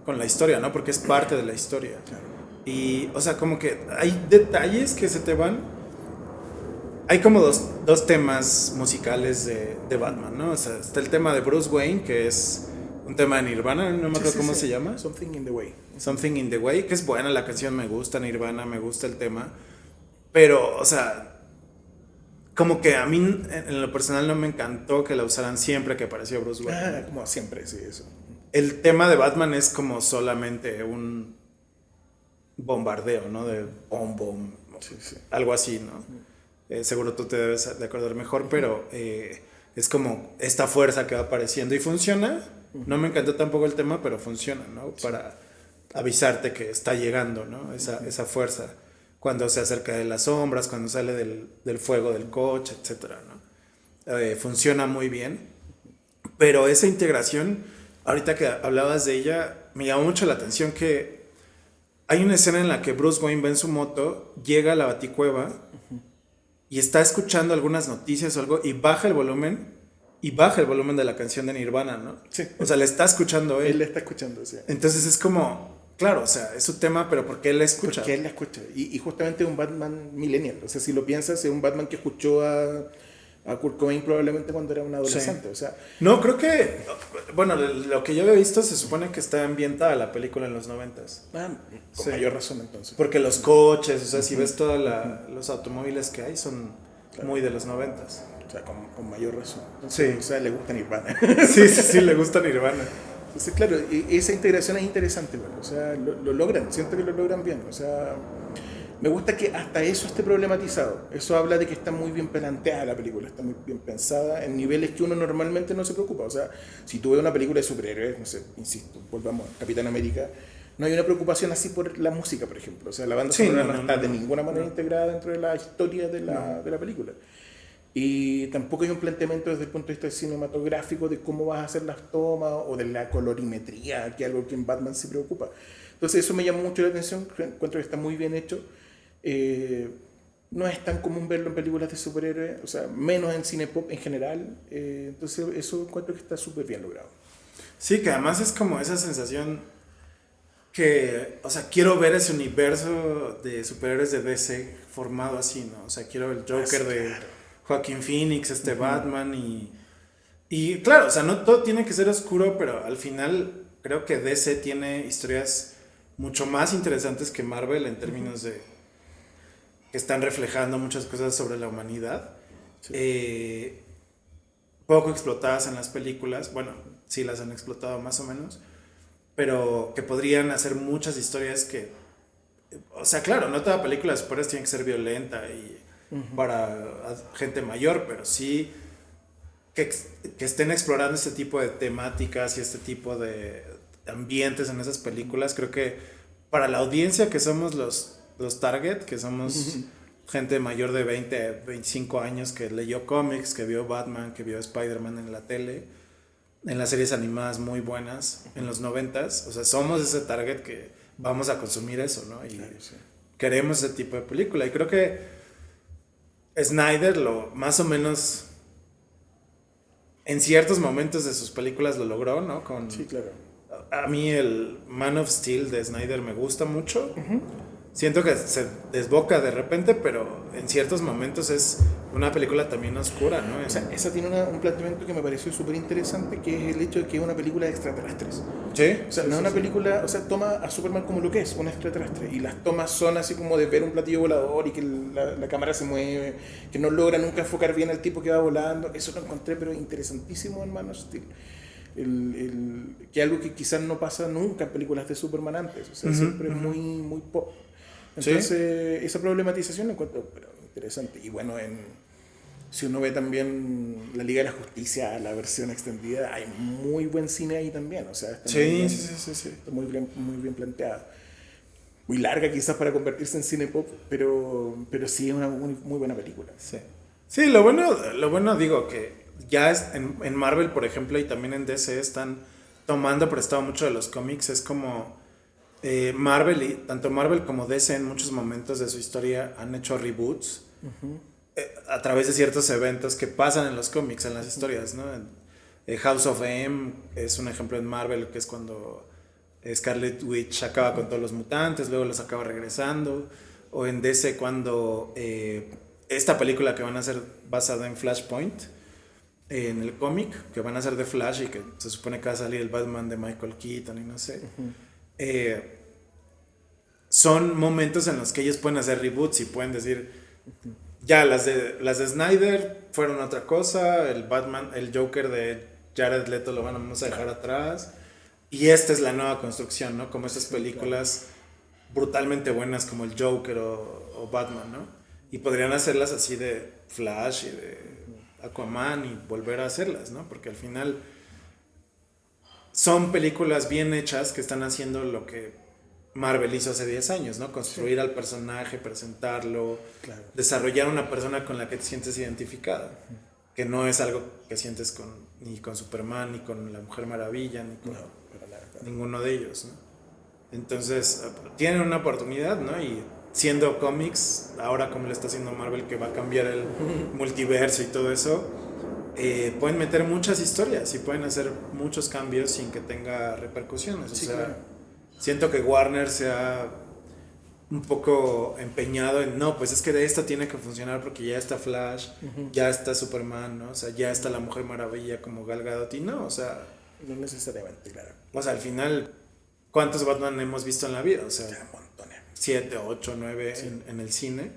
con la historia, ¿no? Porque es parte de la historia. Claro. Y, o sea, como que hay detalles que se te van. Hay como dos temas musicales de Batman, ¿no? O sea, está el tema de Bruce Wayne, que es un tema de Nirvana, no me acuerdo cómo se llama. Something in the Way. Something in the Way, que es buena la canción, me gusta Nirvana, me gusta el tema. Pero, o sea, como que a mí en lo personal no me encantó que la usaran siempre que apareció Bruce Wayne. Como siempre, sí, eso. El tema de Batman es como solamente un bombardeo, ¿no? De bom, Sí. algo así, ¿no? Seguro tú te debes de acordar mejor, pero es como esta fuerza que va apareciendo y funciona. No me encantó tampoco el tema, pero funciona, ¿no? Para avisarte que está llegando, ¿no? Esa fuerza. Cuando se acerca de las sombras, cuando sale del fuego del coche, etcétera, ¿no? Funciona muy bien. Pero esa integración, ahorita que hablabas de ella, me llamó mucho la atención que hay una escena en la que Bruce Wayne va en su moto, llega a la Baticueva y está escuchando algunas noticias o algo y baja el volumen de la canción de Nirvana, ¿no? Sí. O sea, le está escuchando él. Él le está escuchando, sí. Entonces es como, claro, o sea, es su tema, pero porque él la escucha. Porque él la escucha. Y justamente es un Batman millennial. O sea, si lo piensas, es un Batman que escuchó a Kurt Cobain probablemente cuando era un adolescente. Sí. O sea, no, creo que, bueno, lo que yo había visto se supone que está ambientada la película en los 90s. Con mayor razón entonces. Porque los coches, o sea, si ves todos los automóviles que hay, son muy de los 90s. O sea, con mayor razón. Entonces, Sí. O sea, le gusta Nirvana. Sí, le gusta Nirvana. Entonces, claro, esa integración es interesante, ¿vale? O sea, lo logran, siento que lo logran bien. O sea, me gusta que hasta eso esté problematizado. Eso habla de que está muy bien planteada la película, está muy bien pensada en niveles que uno normalmente no se preocupa. O sea, si tú ves una película de superhéroes, no sé, insisto, volvamos a Capitán América, no hay una preocupación así por la música, por ejemplo. O sea, la banda sonora no está de ninguna manera integrada dentro de la historia de la película. Y tampoco hay un planteamiento desde el punto de vista cinematográfico de cómo vas a hacer las tomas o de la colorimetría, que es algo que en Batman se preocupa. Entonces eso me llamó mucho la atención, encuentro que está muy bien hecho. No es tan común verlo en películas de superhéroes, o sea, menos en cine pop en general. Entonces eso encuentro que está súper bien logrado. Sí, que además es como esa sensación que, o sea, quiero ver ese universo de superhéroes de DC formado así, ¿no? O sea, quiero el Joker de Joaquin Phoenix, Batman y claro, o sea, no todo tiene que ser oscuro, pero al final creo que DC tiene historias mucho más interesantes que Marvel en términos de que están reflejando muchas cosas sobre la humanidad. Sí. Poco explotadas en las películas, bueno, sí las han explotado más o menos, pero que podrían hacer muchas historias que, o sea, claro, no toda película de superhéroes tiene que ser violenta y para gente mayor, pero sí que estén explorando este tipo de temáticas y este tipo de ambientes en esas películas. Creo que para la audiencia que somos los target, que somos gente mayor de 20, 25 años que leyó cómics, que vio Batman, que vio Spider-Man en la tele, en las series animadas muy buenas en los 90s. O sea, somos ese target que vamos a consumir eso, ¿no? Y Claro, sí. queremos ese tipo de película. Y creo que Snyder lo más o menos en ciertos momentos de sus películas lo logró, ¿no? Sí, claro. A mí el Man of Steel de Snyder me gusta mucho. Siento que se desboca de repente, pero en ciertos momentos es una película también oscura, ¿no? O sea, esa tiene un planteamiento que me pareció súper interesante, que es el hecho de que es una película de extraterrestres. Sí. O sea, sí, no es sí, una sí. película, o sea, toma a Superman como lo que es, un extraterrestre. Y las tomas son así como de ver un platillo volador y que la cámara se mueve, que no logra nunca enfocar bien al tipo que va volando. Eso lo encontré, pero interesantísimo en Man of Steel. Que algo que quizás no pasa nunca en películas de Superman antes. O sea, siempre es muy, muy pop. Entonces, esa problematización la encuentro pero interesante. Y bueno, si uno ve también la Liga de la Justicia, la versión extendida, hay muy buen cine ahí también. O sea, está está muy bien planteada. Muy larga quizás para convertirse en cine pop, pero sí es una muy buena película. Sí. Sí, lo bueno digo que ya es en Marvel, por ejemplo, y también en DC están tomando prestado mucho de los cómics. Es como Marvel y tanto Marvel como DC en muchos momentos de su historia han hecho reboots a través de ciertos eventos que pasan en los cómics, en las historias, ¿no? House of M es un ejemplo en Marvel, que es cuando Scarlet Witch acaba con todos los mutantes, luego los acaba regresando. O en DC cuando esta película que van a hacer basada en Flashpoint, en el cómic, que van a hacer de Flash y que se supone que va a salir el Batman de Michael Keaton y no sé. Son momentos en los que ellos pueden hacer reboots y pueden decir, ya las de Snyder fueron otra cosa, el Batman, el Joker de Jared Leto lo vamos a dejar atrás. Y esta es la nueva construcción, ¿no? Como esas películas brutalmente buenas como el Joker o Batman, ¿no? Y podrían hacerlas así de Flash y de Aquaman y volver a hacerlas, ¿no? Porque al final son películas bien hechas que están haciendo lo que Marvel hizo hace 10 años, ¿no? Construir al personaje, presentarlo, desarrollar una persona con la que te sientes identificada, que no es algo que sientes ni con Superman, ni con la Mujer Maravilla, ni con ninguno de ellos, ¿no? Entonces, tienen una oportunidad, ¿no? Y siendo cómics, ahora como lo está haciendo Marvel, que va a cambiar el multiverso y todo eso, pueden meter muchas historias y pueden hacer muchos cambios sin que tenga repercusiones. O sea, siento que Warner se ha un poco empeñado en, no, pues es que de esto tiene que funcionar porque ya está Flash, ya está Superman, ¿no? O sea, ya está la Mujer Maravilla como Gal Gadot y no, o sea... No necesariamente, claro. O sea, al final, ¿cuántos Batman hemos visto en la vida? O sea, montones. 7, 8, 9 en el cine.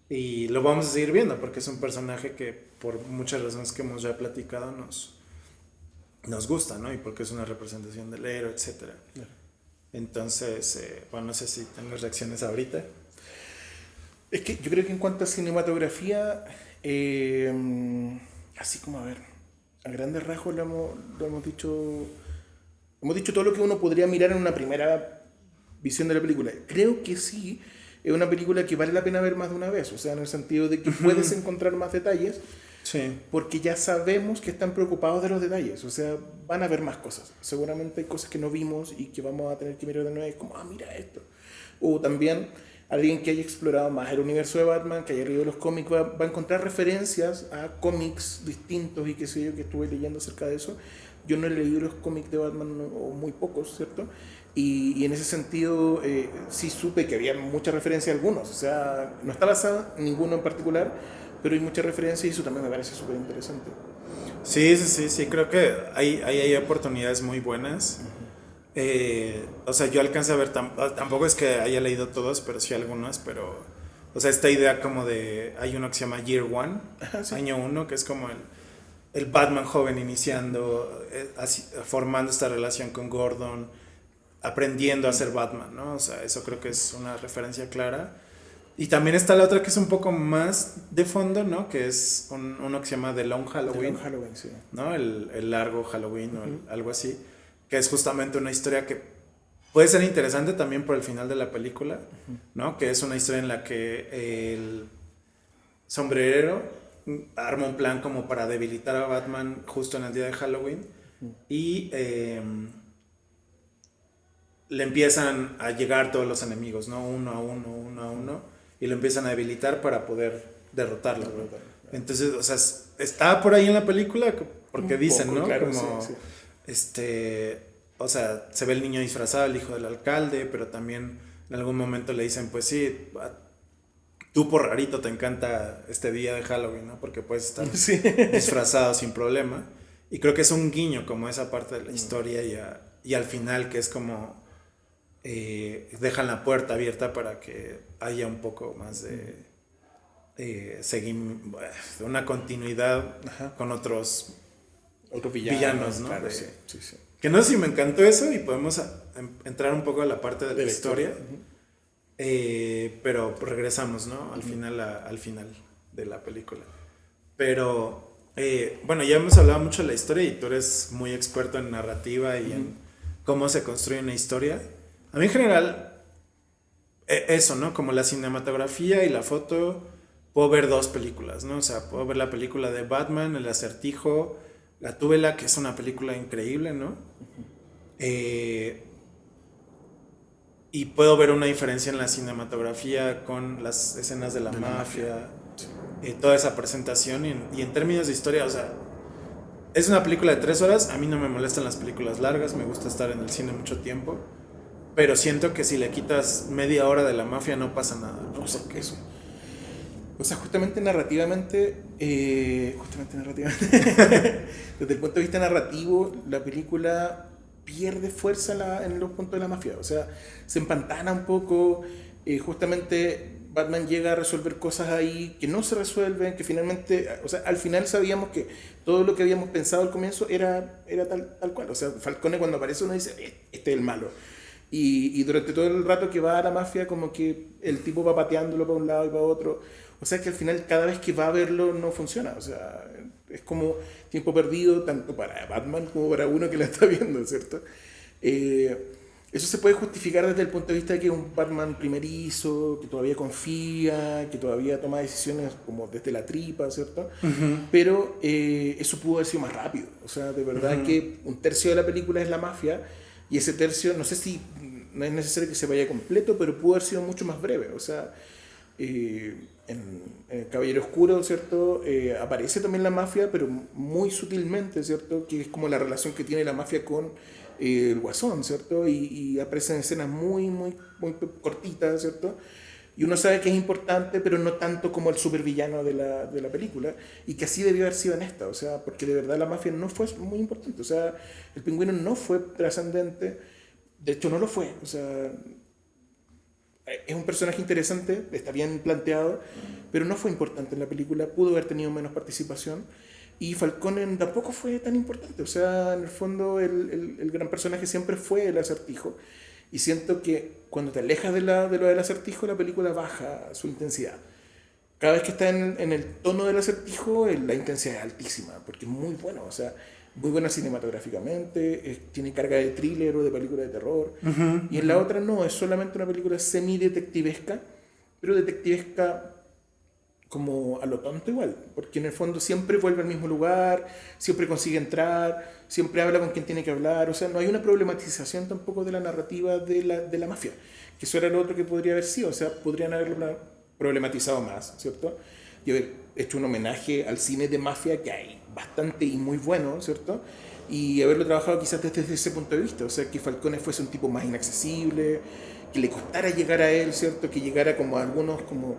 Y lo vamos a seguir viendo porque es un personaje que por muchas razones que hemos ya platicado nos gusta, ¿no? Y porque es una representación del héroe, etc. Claro. Entonces, bueno, no sé si tengo reacciones ahorita. Es que yo creo que en cuanto a cinematografía, así como a grandes rasgos lo hemos dicho. Hemos dicho todo lo que uno podría mirar en una primera visión de la película. Creo que sí, es una película que vale la pena ver más de una vez. O sea, en el sentido de que puedes encontrar más detalles. Sí. Porque ya sabemos que están preocupados de los detalles. O sea, van a ver más cosas. Seguramente hay cosas que no vimos y que vamos a tener que mirar de nuevo. Es como, mira esto. O también alguien que haya explorado más el universo de Batman, que haya leído los cómics, va a encontrar referencias a cómics distintos y qué sé yo, que estuve leyendo acerca de eso. Yo no he leído los cómics de Batman, o muy pocos, ¿cierto? Y en ese sentido sí supe que había muchas referencias a algunos. O sea, no está basado en ninguno en particular, pero hay muchas referencias y eso también me parece súper interesante. Sí, creo que hay oportunidades muy buenas. O sea, yo alcancé a ver, tampoco es que haya leído todos, pero sí algunos, pero, o sea, esta idea como de, hay uno que se llama Year One, sí. Año 1, que es como el Batman joven iniciando, formando esta relación con Gordon, aprendiendo a ser Batman, ¿no? O sea, eso creo que es una referencia clara. Y también está la otra que es un poco más de fondo, ¿no? Que es uno que se llama The Long Halloween. The Long Halloween, sí. ¿No? El largo Halloween o algo así. Que es justamente una historia que puede ser interesante también por el final de la película, ¿no? Que es una historia en la que el sombrerero arma un plan como para debilitar a Batman justo en el día de Halloween y le empiezan a llegar todos los enemigos, ¿no? Uno a uno, y lo empiezan a debilitar para poder derrotarlo. Entonces, o sea, está por ahí en la película porque Un dicen, poco, ¿no? claro, Como, o sea, se ve el niño disfrazado, el hijo del alcalde, pero también en algún momento le dicen, pues sí, tú por rarito te encanta este día de Halloween, ¿no? Porque puedes estar disfrazado sin problema. Y creo que es un guiño como esa parte de la historia y al final que es como dejan la puerta abierta para que haya un poco más de una continuidad con otros villanos, ¿no? Claro, Sí. Que no sé si me encantó eso y podemos entrar un poco a la parte de la historia. Pero regresamos, ¿no? Al final de la película. Pero, bueno, ya hemos hablado mucho de la historia y tú eres muy experto en narrativa y en cómo se construye una historia. A mí en general, eso, ¿no? Como la cinematografía y la foto, puedo ver dos películas, ¿no? O sea, puedo ver la película de Batman, El Acertijo, Gatúbela, que es una película increíble, ¿no? Y puedo ver una diferencia en la cinematografía con las escenas de la mafia, toda esa presentación y en términos de historia, o sea, es una película de 3 horas, a mí no me molestan las películas largas, me gusta estar en el cine mucho tiempo, pero siento que si le quitas media hora de la mafia no pasa nada, ¿no? O sea, o sea, justamente narrativamente, desde el punto de vista narrativo, la película pierde fuerza en los puntos de la mafia. O sea, se empantana un poco. Justamente Batman llega a resolver cosas ahí que no se resuelven, que finalmente, o sea, al final sabíamos que todo lo que habíamos pensado al comienzo era tal cual. O sea, Falcone cuando aparece uno dice, este es el malo. Y durante todo el rato que va a la mafia, como que el tipo va pateándolo para un lado y para otro. O sea que al final cada vez que va a verlo no funciona. O sea, es como tiempo perdido tanto para Batman como para uno que la está viendo, ¿cierto? Eso se puede justificar desde el punto de vista de que es un Batman primerizo, que todavía confía, que todavía toma decisiones como desde la tripa, ¿cierto? Pero eso pudo haber sido más rápido. O sea, de verdad que un tercio de la película es la mafia y ese tercio, no sé si no es necesario que se vaya completo, pero pudo haber sido mucho más breve. O sea, en Caballero Oscuro, ¿cierto? Aparece también la mafia, pero muy sutilmente, ¿cierto? Que es como la relación que tiene la mafia con el Guasón, ¿cierto? Y aparecen escenas muy cortitas, ¿cierto? Y uno sabe que es importante, pero no tanto como el supervillano de la película, y que así debió haber sido en esta, o sea, porque de verdad la mafia no fue muy importante, o sea, el Pingüino no fue trascendente, de hecho no lo fue, o sea, es un personaje interesante, está bien planteado, pero no fue importante en la película, pudo haber tenido menos participación, y Falcone tampoco fue tan importante, o sea, en el fondo el gran personaje siempre fue el Acertijo, y siento que cuando te alejas de lo del Acertijo, la película baja su intensidad. Cada vez que está en el tono del Acertijo, la intensidad es altísima, porque es muy bueno, o sea, muy buena cinematográficamente, tiene carga de thriller o de película de terror, y en la otra no, es solamente una película semi-detectivesca, pero detectivesca como a lo tonto igual, porque en el fondo siempre vuelve al mismo lugar, siempre consigue entrar, siempre habla con quien tiene que hablar, o sea, no hay una problematización tampoco de la narrativa de la mafia, que eso era lo otro que podría haber sido, o sea, podrían haberlo problematizado más, ¿cierto? Y haber hecho un homenaje al cine de mafia que hay bastante y muy bueno, ¿cierto? Y haberlo trabajado quizás desde ese punto de vista, o sea, que Falcone fuese un tipo más inaccesible, que le costara llegar a él, ¿cierto? Que llegara como a algunos como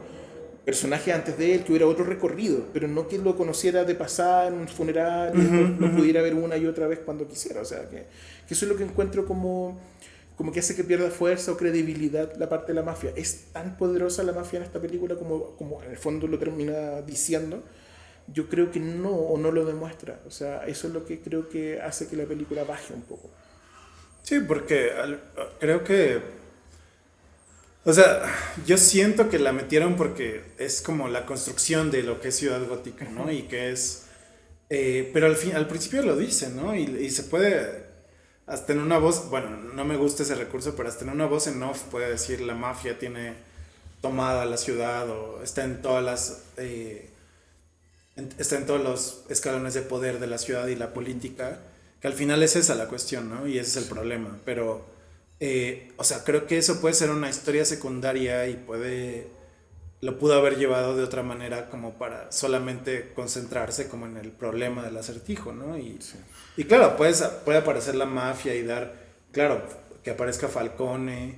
personajes antes de él, que hubiera otro recorrido, pero no que lo conociera de pasar en un funeral y lo pudiera ver una y otra vez cuando quisiera, o sea, que eso es lo que encuentro como que hace que pierda fuerza o credibilidad la parte de la mafia. Es tan poderosa la mafia en esta película como en el fondo lo termina diciendo. Yo creo que no, o no lo demuestra. O sea, eso es lo que creo que hace que la película baje un poco. Sí, porque creo que, o sea, yo siento que la metieron porque es como la construcción de lo que es Ciudad Gótica, ¿no? Y que es, pero al principio lo dicen, ¿no? Y se puede, hasta en una voz, bueno, no me gusta ese recurso, pero hasta en una voz en off puede decir la mafia tiene tomada la ciudad o está en todas las, está en todos los escalones de poder de la ciudad y la política. Que al final es esa la cuestión, ¿no? Y ese es el problema. Pero, o sea, creo que eso puede ser una historia secundaria y lo pudo haber llevado de otra manera como para solamente concentrarse como en el problema del acertijo, ¿no? Y claro, puede aparecer la mafia y claro, que aparezca Falcone.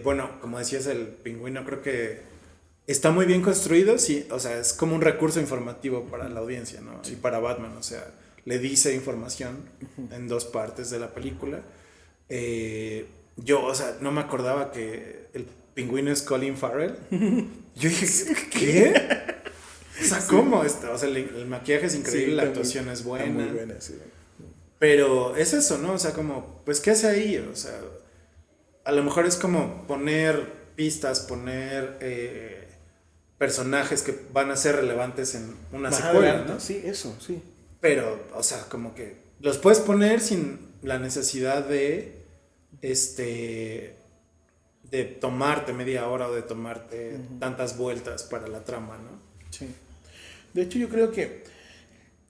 Bueno, como decías, el pingüino creo que está muy bien construido, sí, o sea, es como un recurso informativo para la audiencia, ¿no? Y para Batman, o sea, le dice información en 2 partes de la película. Yo, o sea, no me acordaba que el pingüino es Colin Farrell. Yo dije, ¿qué? O sea, ¿cómo está? O sea, el maquillaje es increíble, la actuación es buena. Muy buena, sí. Pero es eso, ¿no? O sea, como, pues, ¿qué hace ahí? O sea, a lo mejor es como poner pistas, poner personajes que van a ser relevantes en una secuela, ¿no? Sí, eso, sí. Pero, o sea, como que los puedes poner sin la necesidad de tomarte media hora o de tomarte tantas vueltas para la trama, ¿no? Sí. De hecho, yo creo que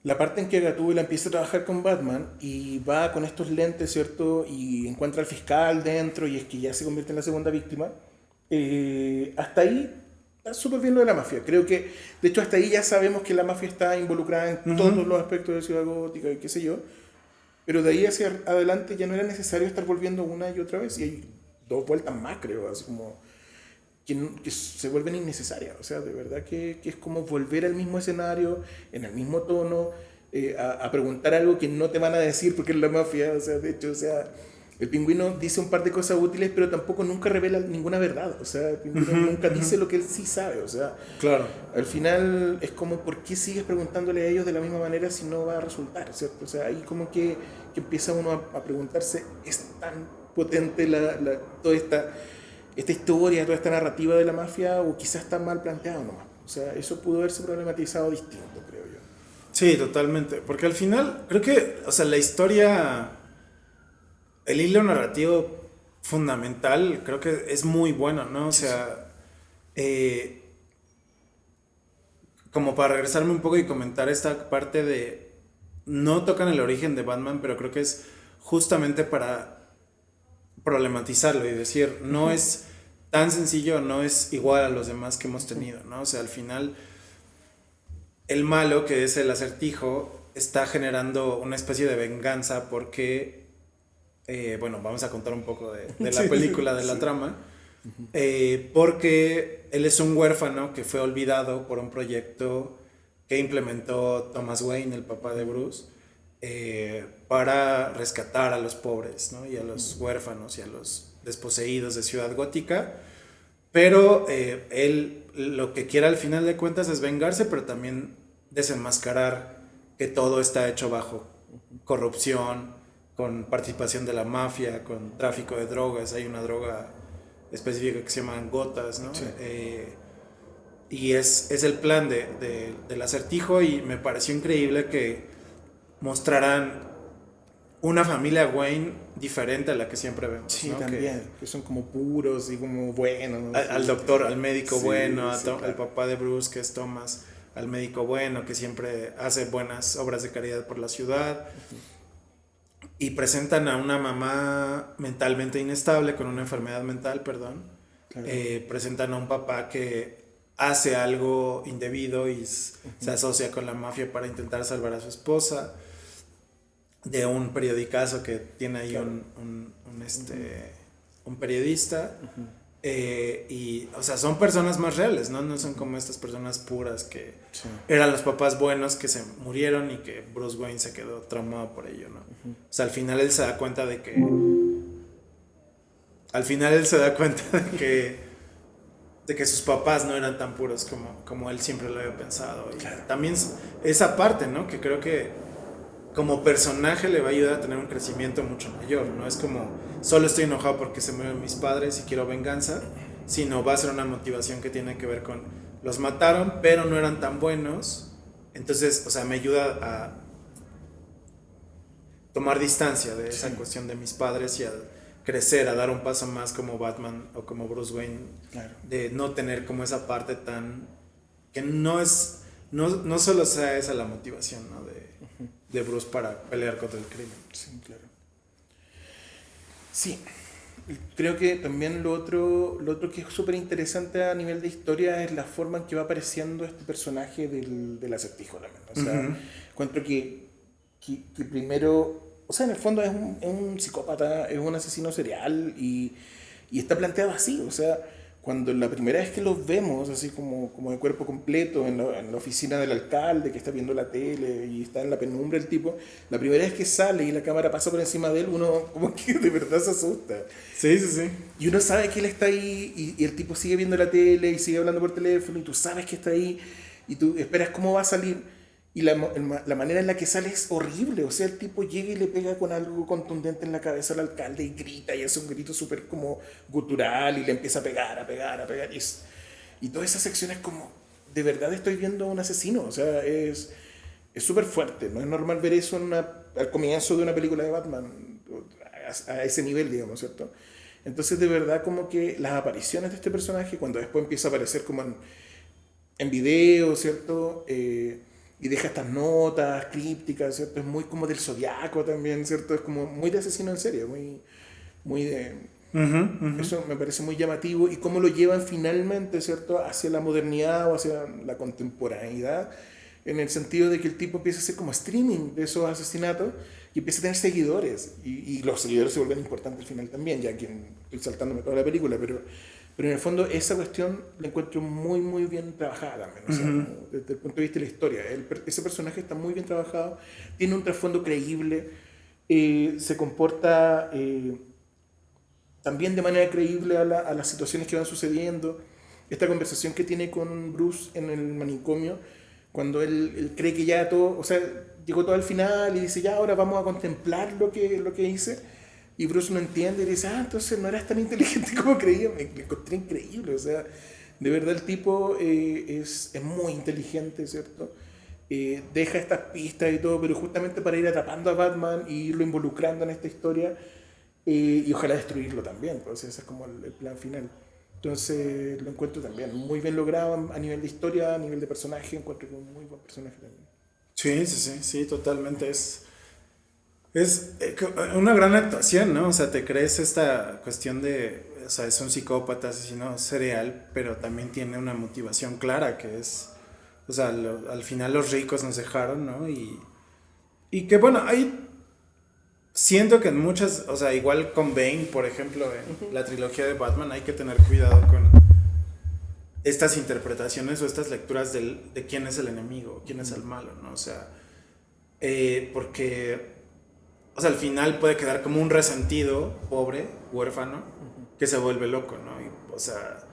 la parte en que Gatúbela empieza a trabajar con Batman y va con estos lentes, ¿cierto? Y encuentra al fiscal dentro y es que ya se convierte en la segunda víctima. Hasta ahí está súper bien lo de la mafia. Creo que, de hecho, hasta ahí ya sabemos que la mafia está involucrada en todos los aspectos de Ciudad Gótica y qué sé yo. Pero de ahí hacia adelante ya no era necesario estar volviendo una y otra vez. Y hay 2 vueltas más, creo, así como que se vuelven innecesarias. O sea, de verdad que es como volver al mismo escenario, en el mismo tono, a preguntar algo que no te van a decir porque es la mafia. O sea, de hecho, o sea, el pingüino dice un par de cosas útiles, pero tampoco nunca revela ninguna verdad. O sea, el pingüino nunca dice lo que él sí sabe. O sea, claro. Al final es como, ¿por qué sigues preguntándole a ellos de la misma manera si no va a resultar? ¿Cierto? O sea, ahí como que empieza uno a preguntarse, ¿es tan potente toda esta historia, toda esta narrativa de la mafia, o quizás está mal planteado nomás? O sea, eso pudo haberse problematizado distinto, creo yo. Sí, totalmente. Porque al final, creo que, o sea, la historia, el hilo narrativo fundamental, creo que es muy bueno, ¿no? O sea, como para regresarme un poco y comentar esta parte de, no tocan el origen de Batman, pero creo que es justamente para problematizarlo y decir, no es tan sencillo, no es igual a los demás que hemos tenido, ¿no? O sea, al final, el malo, que es el acertijo, está generando una especie de venganza porque, bueno, vamos a contar un poco de la película, de la trama, porque él es un huérfano que fue olvidado por un proyecto que implementó Thomas Wayne, el papá de Bruce, para rescatar a los pobres, ¿no? Y a los huérfanos y a los desposeídos de Ciudad Gótica. Pero él lo que quiere al final de cuentas es vengarse, pero también desenmascarar que todo está hecho bajo corrupción, con participación de la mafia, con tráfico de drogas. Hay una droga específica que se llama gotas, ¿no? Sí. Y es el plan del acertijo, y me pareció increíble que mostraran una familia Wayne diferente a la que siempre vemos. Sí, ¿no? también, que son como puros y como buenos, ¿no? Al doctor, al médico sí, bueno, sí, claro. al papá de Bruce, que es Thomas, al médico bueno, que siempre hace buenas obras de caridad por la ciudad. Y presentan a una mamá mentalmente inestable, con una enfermedad mental, perdón. Claro. Presentan a un papá que hace algo indebido y se asocia con la mafia para intentar salvar a su esposa, de un periodicazo que tiene ahí claro. un periodista. Y, o sea, son personas más reales, ¿no? No son como estas personas puras que sí. eran los papás buenos que se murieron y que Bruce Wayne se quedó traumado por ello, ¿no? O sea, al final él se da cuenta de que... de que sus papás no eran tan puros como él siempre lo había pensado. Y claro. también esa parte, ¿no? Que creo que como personaje le va a ayudar a tener un crecimiento mucho mayor. No es como, solo estoy enojado porque se murieron mis padres y quiero venganza, sino va a ser una motivación que tiene que ver con, los mataron, pero no eran tan buenos. Entonces, o sea, me ayuda a tomar distancia de esa cuestión de mis padres y a crecer, a dar un paso más como Batman o como Bruce Wayne, claro. de no tener como esa parte tan, que no solo sea esa la motivación, ¿no? de Bruce para pelear contra el crimen. Sí, claro. Sí, creo que también lo otro que es súper interesante a nivel de historia es la forma en que va apareciendo este personaje del acertijo también. O sea, encuentro que primero, o sea, en el fondo es un psicópata, es un asesino serial y está planteado así. O sea, cuando la primera vez que los vemos, así como de cuerpo completo, en la oficina del alcalde que está viendo la tele y está en la penumbra el tipo, la primera vez que sale y la cámara pasa por encima de él, uno como que de verdad se asusta. Sí, sí, sí. Y uno sabe que él está ahí y el tipo sigue viendo la tele y sigue hablando por teléfono y tú sabes que está ahí y tú esperas cómo va a salir. Y la manera en la que sale es horrible. O sea, el tipo llega y le pega con algo contundente en la cabeza al alcalde y grita y hace un grito súper como gutural y le empieza a pegar, a pegar, a pegar. Y toda esa sección es como, de verdad estoy viendo a un asesino. O sea, es súper fuerte. No es normal ver eso al comienzo de una película de Batman, a ese nivel, digamos, ¿cierto? Entonces, de verdad, como que las apariciones de este personaje, cuando después empieza a aparecer como en video, ¿cierto? Y deja estas notas crípticas, ¿cierto? Es muy como del Zodiaco también, ¿cierto? Es como muy de asesino en serie, muy de... Eso me parece muy llamativo y cómo lo llevan finalmente, ¿cierto? Hacia la modernidad o hacia la contemporaneidad, en el sentido de que el tipo empieza a hacer como streaming de esos asesinatos y empieza a tener seguidores y los seguidores se vuelven importantes al final también, ya que estoy saltándome toda la película, pero en el fondo esa cuestión la encuentro muy, muy bien trabajada también. O sea, desde el punto de vista de la historia. Ese personaje está muy bien trabajado, tiene un trasfondo creíble, se comporta también de manera creíble a las situaciones que van sucediendo. Esta conversación que tiene con Bruce en el manicomio, cuando él cree que ya todo, o sea, llegó todo al final y dice, ya ahora vamos a contemplar lo que hice. Y Bruce no entiende y dice, entonces no eras tan inteligente como creía. Me encontré increíble, o sea, de verdad el tipo es muy inteligente, ¿cierto? Deja estas pistas y todo, pero justamente para ir atrapando a Batman y irlo involucrando en esta historia y ojalá destruirlo también, pues ese es como el plan final. Entonces lo encuentro también muy bien logrado a nivel de historia, a nivel de personaje, encuentro que es un muy buen personaje también. Sí, sí, sí, sí, totalmente. Es una gran actuación, ¿no? O sea, te crees esta cuestión de, o sea, es un psicópata, asesino serial, pero también tiene una motivación clara que es, o sea, al final los ricos nos dejaron, ¿no? Y que bueno, hay, siento que en muchas, o sea, igual con Bane, por ejemplo, en la trilogía de Batman, hay que tener cuidado con estas interpretaciones o estas lecturas de quién es el enemigo, quién es el malo, ¿no? O sea, porque, o sea, al final puede quedar como un resentido, pobre, huérfano, que se vuelve loco, ¿no? Y, o sea,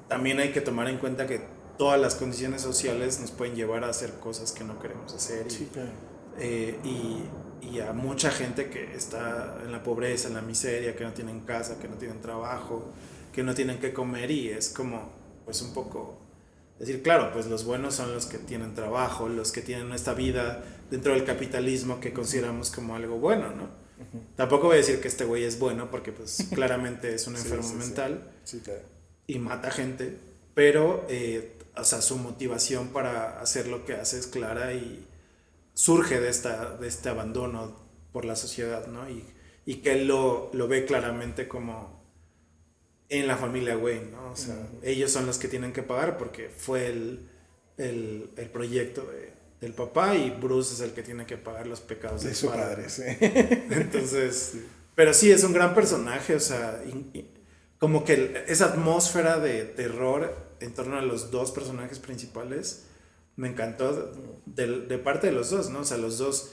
también hay que tomar en cuenta que todas las condiciones sociales nos pueden llevar a hacer cosas que no queremos hacer. Sí, claro. Y a mucha gente que está en la pobreza, en la miseria, que no tienen casa, que no tienen trabajo, que no tienen que comer y es como, pues un poco decir, claro, pues los buenos son los que tienen trabajo, los que tienen esta vida dentro del capitalismo que consideramos como algo bueno, ¿no? Tampoco voy a decir que este güey es bueno porque pues claramente es un enfermo mental Claro. y mata gente, pero o sea, su motivación para hacer lo que hace es clara y surge de este abandono por la sociedad, ¿no? Y que él lo ve claramente como en la familia Wayne, ¿no? O sea, ellos son los que tienen que pagar porque fue el proyecto del papá y Bruce es el que tiene que pagar los pecados de su padre. Sí. Entonces, sí. Pero sí, es un gran personaje, o sea, como que esa atmósfera de terror en torno a los dos personajes principales me encantó de parte de los dos, ¿no? O sea, los dos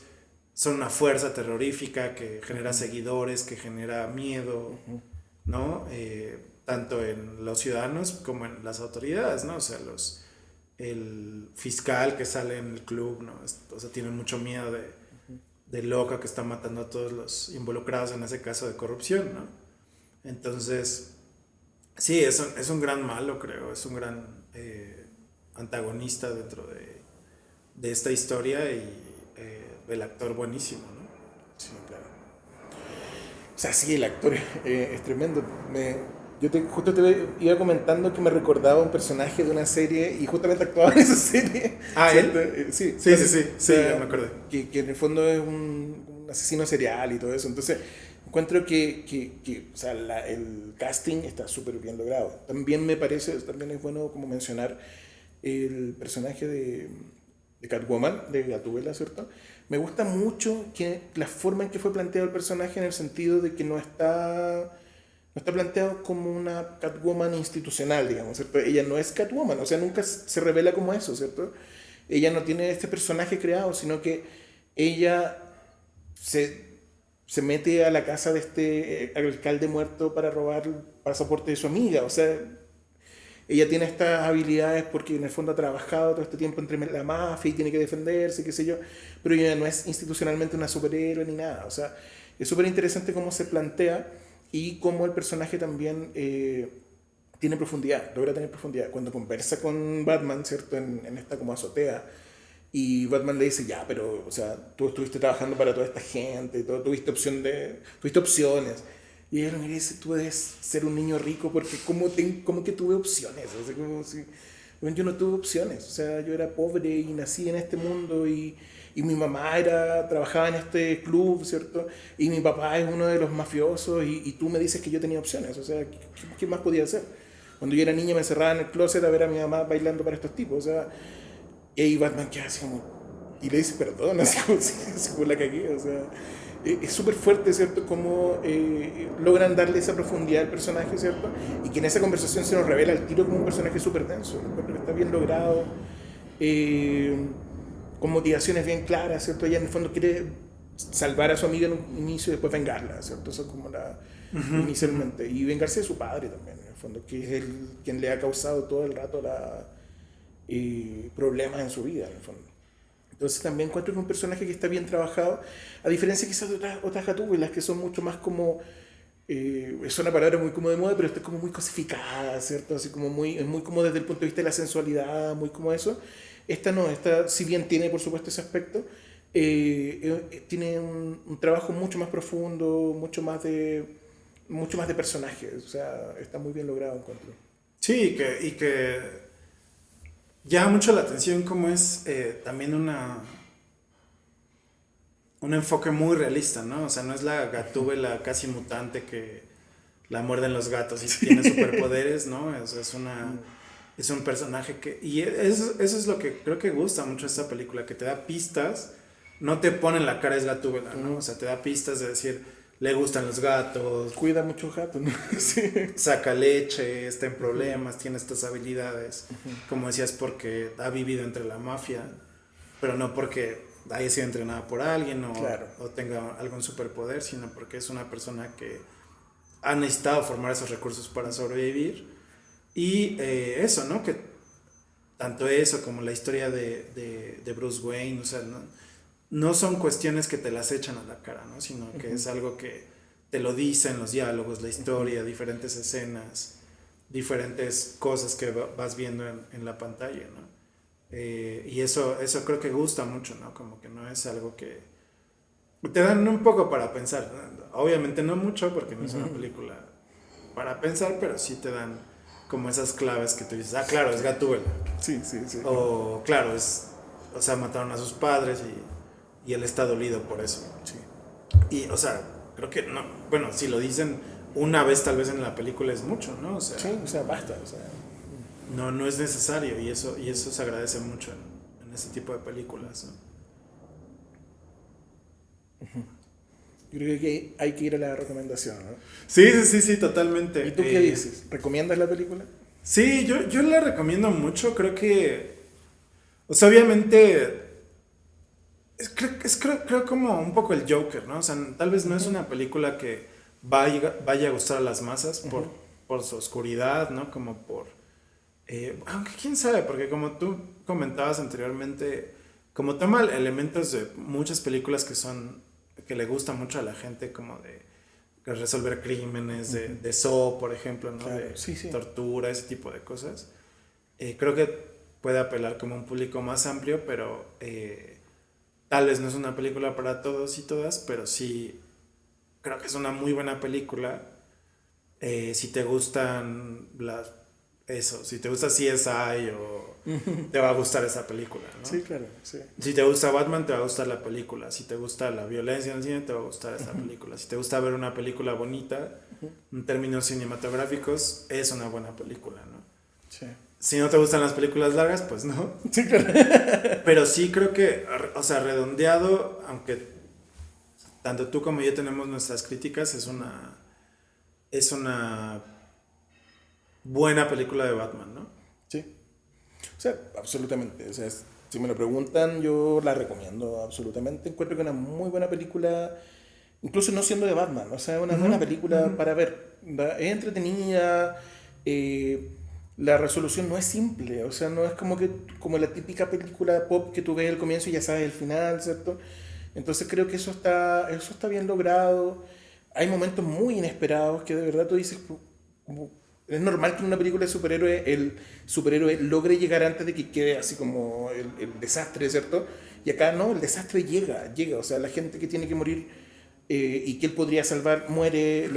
son una fuerza terrorífica que genera seguidores, que genera miedo, ¿no? Tanto en los ciudadanos como en las autoridades, ¿no? O sea, el fiscal que sale en el club, ¿no? O sea, tiene mucho miedo de loco que está matando a todos los involucrados en ese caso de corrupción, ¿no? Entonces, sí, es un gran malo, creo, es un gran antagonista dentro de esta historia y el actor buenísimo, ¿no? Sí, claro. O sea, sí, el actor es tremendo. Justo te iba comentando que me recordaba un personaje de una serie y justamente actuaba en esa serie. Ah, ¿cierto? ¿él? Sí, Sí, sí, o sí, sí, sea, ya me acordé. que en el fondo es un asesino serial y todo eso. Entonces, encuentro o sea, el casting está súper bien logrado. También me parece, también es bueno como mencionar el personaje de Catwoman, de Gatúbela, ¿cierto? Me gusta mucho que la forma en que fue planteado el personaje en el sentido de que no está planteado como una Catwoman institucional, digamos, ¿cierto? Ella no es Catwoman, o sea, nunca se revela como eso, ¿cierto? Ella no tiene este personaje creado, sino que ella se, se mete a la casa de este alcalde muerto para robar el pasaporte de su amiga, o sea, ella tiene estas habilidades porque en el fondo ha trabajado todo este tiempo entre la mafia y tiene que defenderse, qué sé yo, pero ella no es institucionalmente una superhéroe ni nada. O sea, es súper interesante cómo se plantea y cómo el personaje también tiene profundidad, logra tener profundidad. Cuando conversa con Batman, ¿cierto? En esta como azotea, y Batman le dice, ya, pero, o sea, tú estuviste trabajando para toda esta gente, todo, tuviste opciones. Y ella lo mira y dice, tú debes ser un niño rico porque como que tuve opciones. O sea, como si, bueno, yo no tuve opciones. O sea, yo era pobre y nací en este mundo y mi mamá trabajaba en este club, ¿cierto? Y mi papá es uno de los mafiosos y tú me dices que yo tenía opciones. O sea, ¿qué más podía hacer? Cuando yo era niña me encerraba en el closet a ver a mi mamá bailando para estos tipos. O sea, y ahí Batman queda así como. Y le dice perdón, así como si por la cagué. O sea, es súper fuerte, ¿cierto? Cómo logran darle esa profundidad al personaje, ¿cierto? Y que en esa conversación se nos revela el tiro como un personaje súper denso. Encuentro que está bien logrado, eh, con motivaciones bien claras, ¿cierto? Ella en el fondo quiere salvar a su amiga en un inicio y después vengarla, ¿cierto? Eso es como inicialmente. Y vengarse de su padre también, en el fondo, que es quien le ha causado todo el rato problemas en su vida, en el fondo. Entonces también encuentro que es un personaje que está bien trabajado, a diferencia quizás de otras gatúbelas que son mucho más como, es una palabra muy como de moda, pero está como muy cosificada, ¿cierto? Así como es muy como desde el punto de vista de la sensualidad, muy como eso. Esta no, esta si bien tiene por supuesto ese aspecto, tiene un trabajo mucho más profundo, mucho más de personajes, o sea, está muy bien logrado encuentro. Sí, y que llama mucho la atención cómo es también un enfoque muy realista, ¿no? O sea, no es la gatúbela casi mutante que la muerden los gatos y tiene superpoderes, ¿no? Es un personaje que... Y eso es lo que creo que gusta mucho de esta película, que te da pistas, no te pone en la cara es gatúbela, ¿no? O sea, te da pistas de decir, le gustan los gatos, Cuida mucho gato, ¿no? Sí. saca leche, está en problemas, tiene estas habilidades, como decías, porque ha vivido entre la mafia, pero no porque haya sido entrenada por alguien Claro. o tenga algún superpoder, sino porque es una persona que ha necesitado formar esos recursos para sobrevivir. Y eso, ¿no? Que tanto eso como la historia de Bruce Wayne, o sea, no son cuestiones que te las echan a la cara, ¿no? Sino que es algo que te lo dicen los diálogos, la historia, diferentes escenas, diferentes cosas que vas viendo en la pantalla, ¿no? Y eso creo que gusta mucho, ¿no? Como que no es algo que te dan un poco para pensar, ¿no? Obviamente no mucho porque no es una película para pensar, pero sí te dan como esas claves que tú dices, ah, claro, es Gatúbela. Sí, sí, sí. O claro, o sea, mataron a sus padres y él está dolido por eso. Sí. Y, o sea, creo que no, bueno, si lo dicen una vez tal vez en la película es mucho, ¿no? O sea, Sí, o sea, basta. O sea, no es necesario y eso se agradece mucho en ese tipo de películas, ¿no? yo creo que hay que ir a la recomendación, ¿no? Sí, totalmente. ¿Y tú qué dices? ¿Recomiendas la película? Sí, yo la recomiendo mucho, creo que, o sea, obviamente, creo como un poco el Joker, ¿no? O sea, tal vez no es una película que vaya a gustar a las masas por su oscuridad, ¿no? Como aunque quién sabe, porque como tú comentabas anteriormente, como toma elementos de muchas películas que le gustan mucho a la gente, como de resolver crímenes, de Saw, por ejemplo, ¿no? Claro, De sí, sí. tortura, ese tipo de cosas. Creo que puede apelar como a un público más amplio, pero tal vez no es una película para todos y todas, pero sí creo que es una muy buena película Si te gustan si te gusta CSI o te va a gustar esa película, ¿no? Sí, claro, sí. Si te gusta Batman, te va a gustar la película. Si te gusta la violencia en el cine, te va a gustar esa película. Si te gusta ver una película bonita, en términos cinematográficos, es una buena película, ¿no? Sí. Si no te gustan las películas largas, pues no. Sí, claro. Pero sí creo que, o sea, redondeado, aunque tanto tú como yo tenemos nuestras críticas, es una buena película de Batman, ¿no? Sí. O sea, absolutamente. O sea, si me lo preguntan, yo la recomiendo absolutamente. Encuentro que es una muy buena película, incluso no siendo de Batman. O sea, una buena película para ver. Es entretenida. La resolución no es simple. O sea, no es como la típica película pop que tú ves al comienzo y ya sabes el final, ¿cierto? Entonces creo que eso está bien logrado. Hay momentos muy inesperados que de verdad tú dices, como, es normal que en una película de superhéroe el superhéroe logre llegar antes de que quede así como el desastre, ¿cierto? Y acá no, el desastre llega, o sea, la gente que tiene que morir y que él podría salvar muere,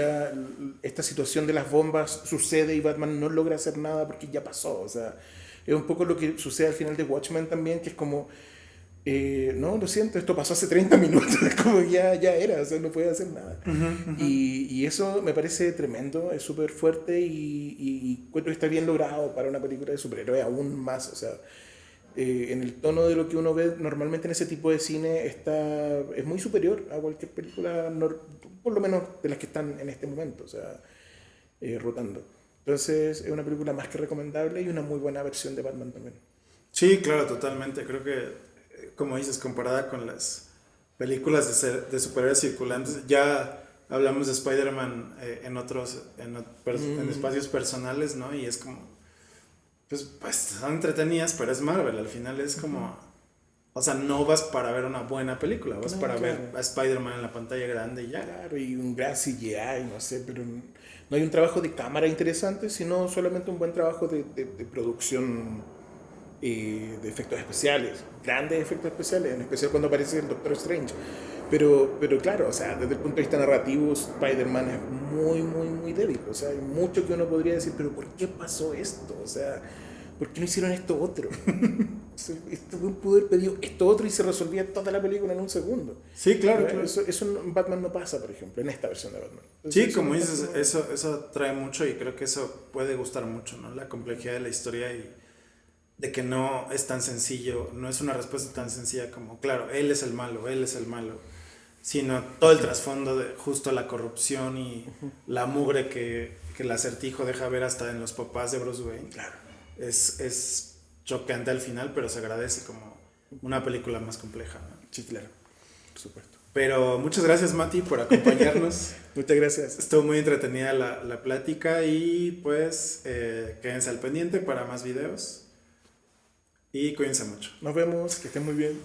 esta situación de las bombas sucede y Batman no logra hacer nada porque ya pasó, o sea, es un poco lo que sucede al final de Watchmen también, que es como no, lo siento, esto pasó hace 30 minutos, como ya era, o sea, no puede hacer nada. Y eso me parece tremendo, es súper fuerte y encuentro que está bien logrado para una película de superhéroes aún más, o sea, en el tono de lo que uno ve normalmente en ese tipo de cine es muy superior a cualquier película, por lo menos de las que están en este momento, o sea, rotando. Entonces es una película más que recomendable y una muy buena versión de Batman también. Sí, claro, totalmente. Creo que, como dices, comparada con las películas de superhéroes circulantes, ya hablamos de Spider-Man en espacios personales, ¿no? Y es como, pues son entretenidas, pero es Marvel. Al final es como, o sea, no vas para ver una buena película, vas No, para claro. ver a Spider-Man en la pantalla grande y ya. Claro, y un gran CGI, no sé, pero no hay un trabajo de cámara interesante, sino solamente un buen trabajo de producción de efectos especiales, grandes efectos especiales, en especial cuando aparece el Doctor Strange. Pero claro, o sea, desde el punto de vista narrativo, Spider-Man es muy, muy, muy débil. O sea, hay mucho que uno podría decir, pero ¿por qué pasó esto? O sea, ¿por qué no hicieron esto otro? Este pudo haber pedido esto otro y se resolvía toda la película en un segundo. Sí, claro, ¿verdad? claro. Eso en Batman no pasa, por ejemplo, en esta versión de Batman. Sí, Entonces, como dices, eso trae mucho y creo que eso puede gustar mucho, ¿no? La complejidad de la historia y de que no es tan sencillo, no es una respuesta tan sencilla como, claro, él es el malo, sino todo el trasfondo de justo la corrupción y la mugre que el Acertijo deja ver hasta en los papás de Bruce Wayne. claro. Es chocante al final, pero se agradece como una película más compleja, ¿no? Sí, claro, por supuesto. Pero muchas gracias, Mati, por acompañarnos. Muchas gracias. Estuvo muy entretenida la plática y pues quédense al pendiente para más videos y cuídense mucho. Nos vemos, que estén muy bien.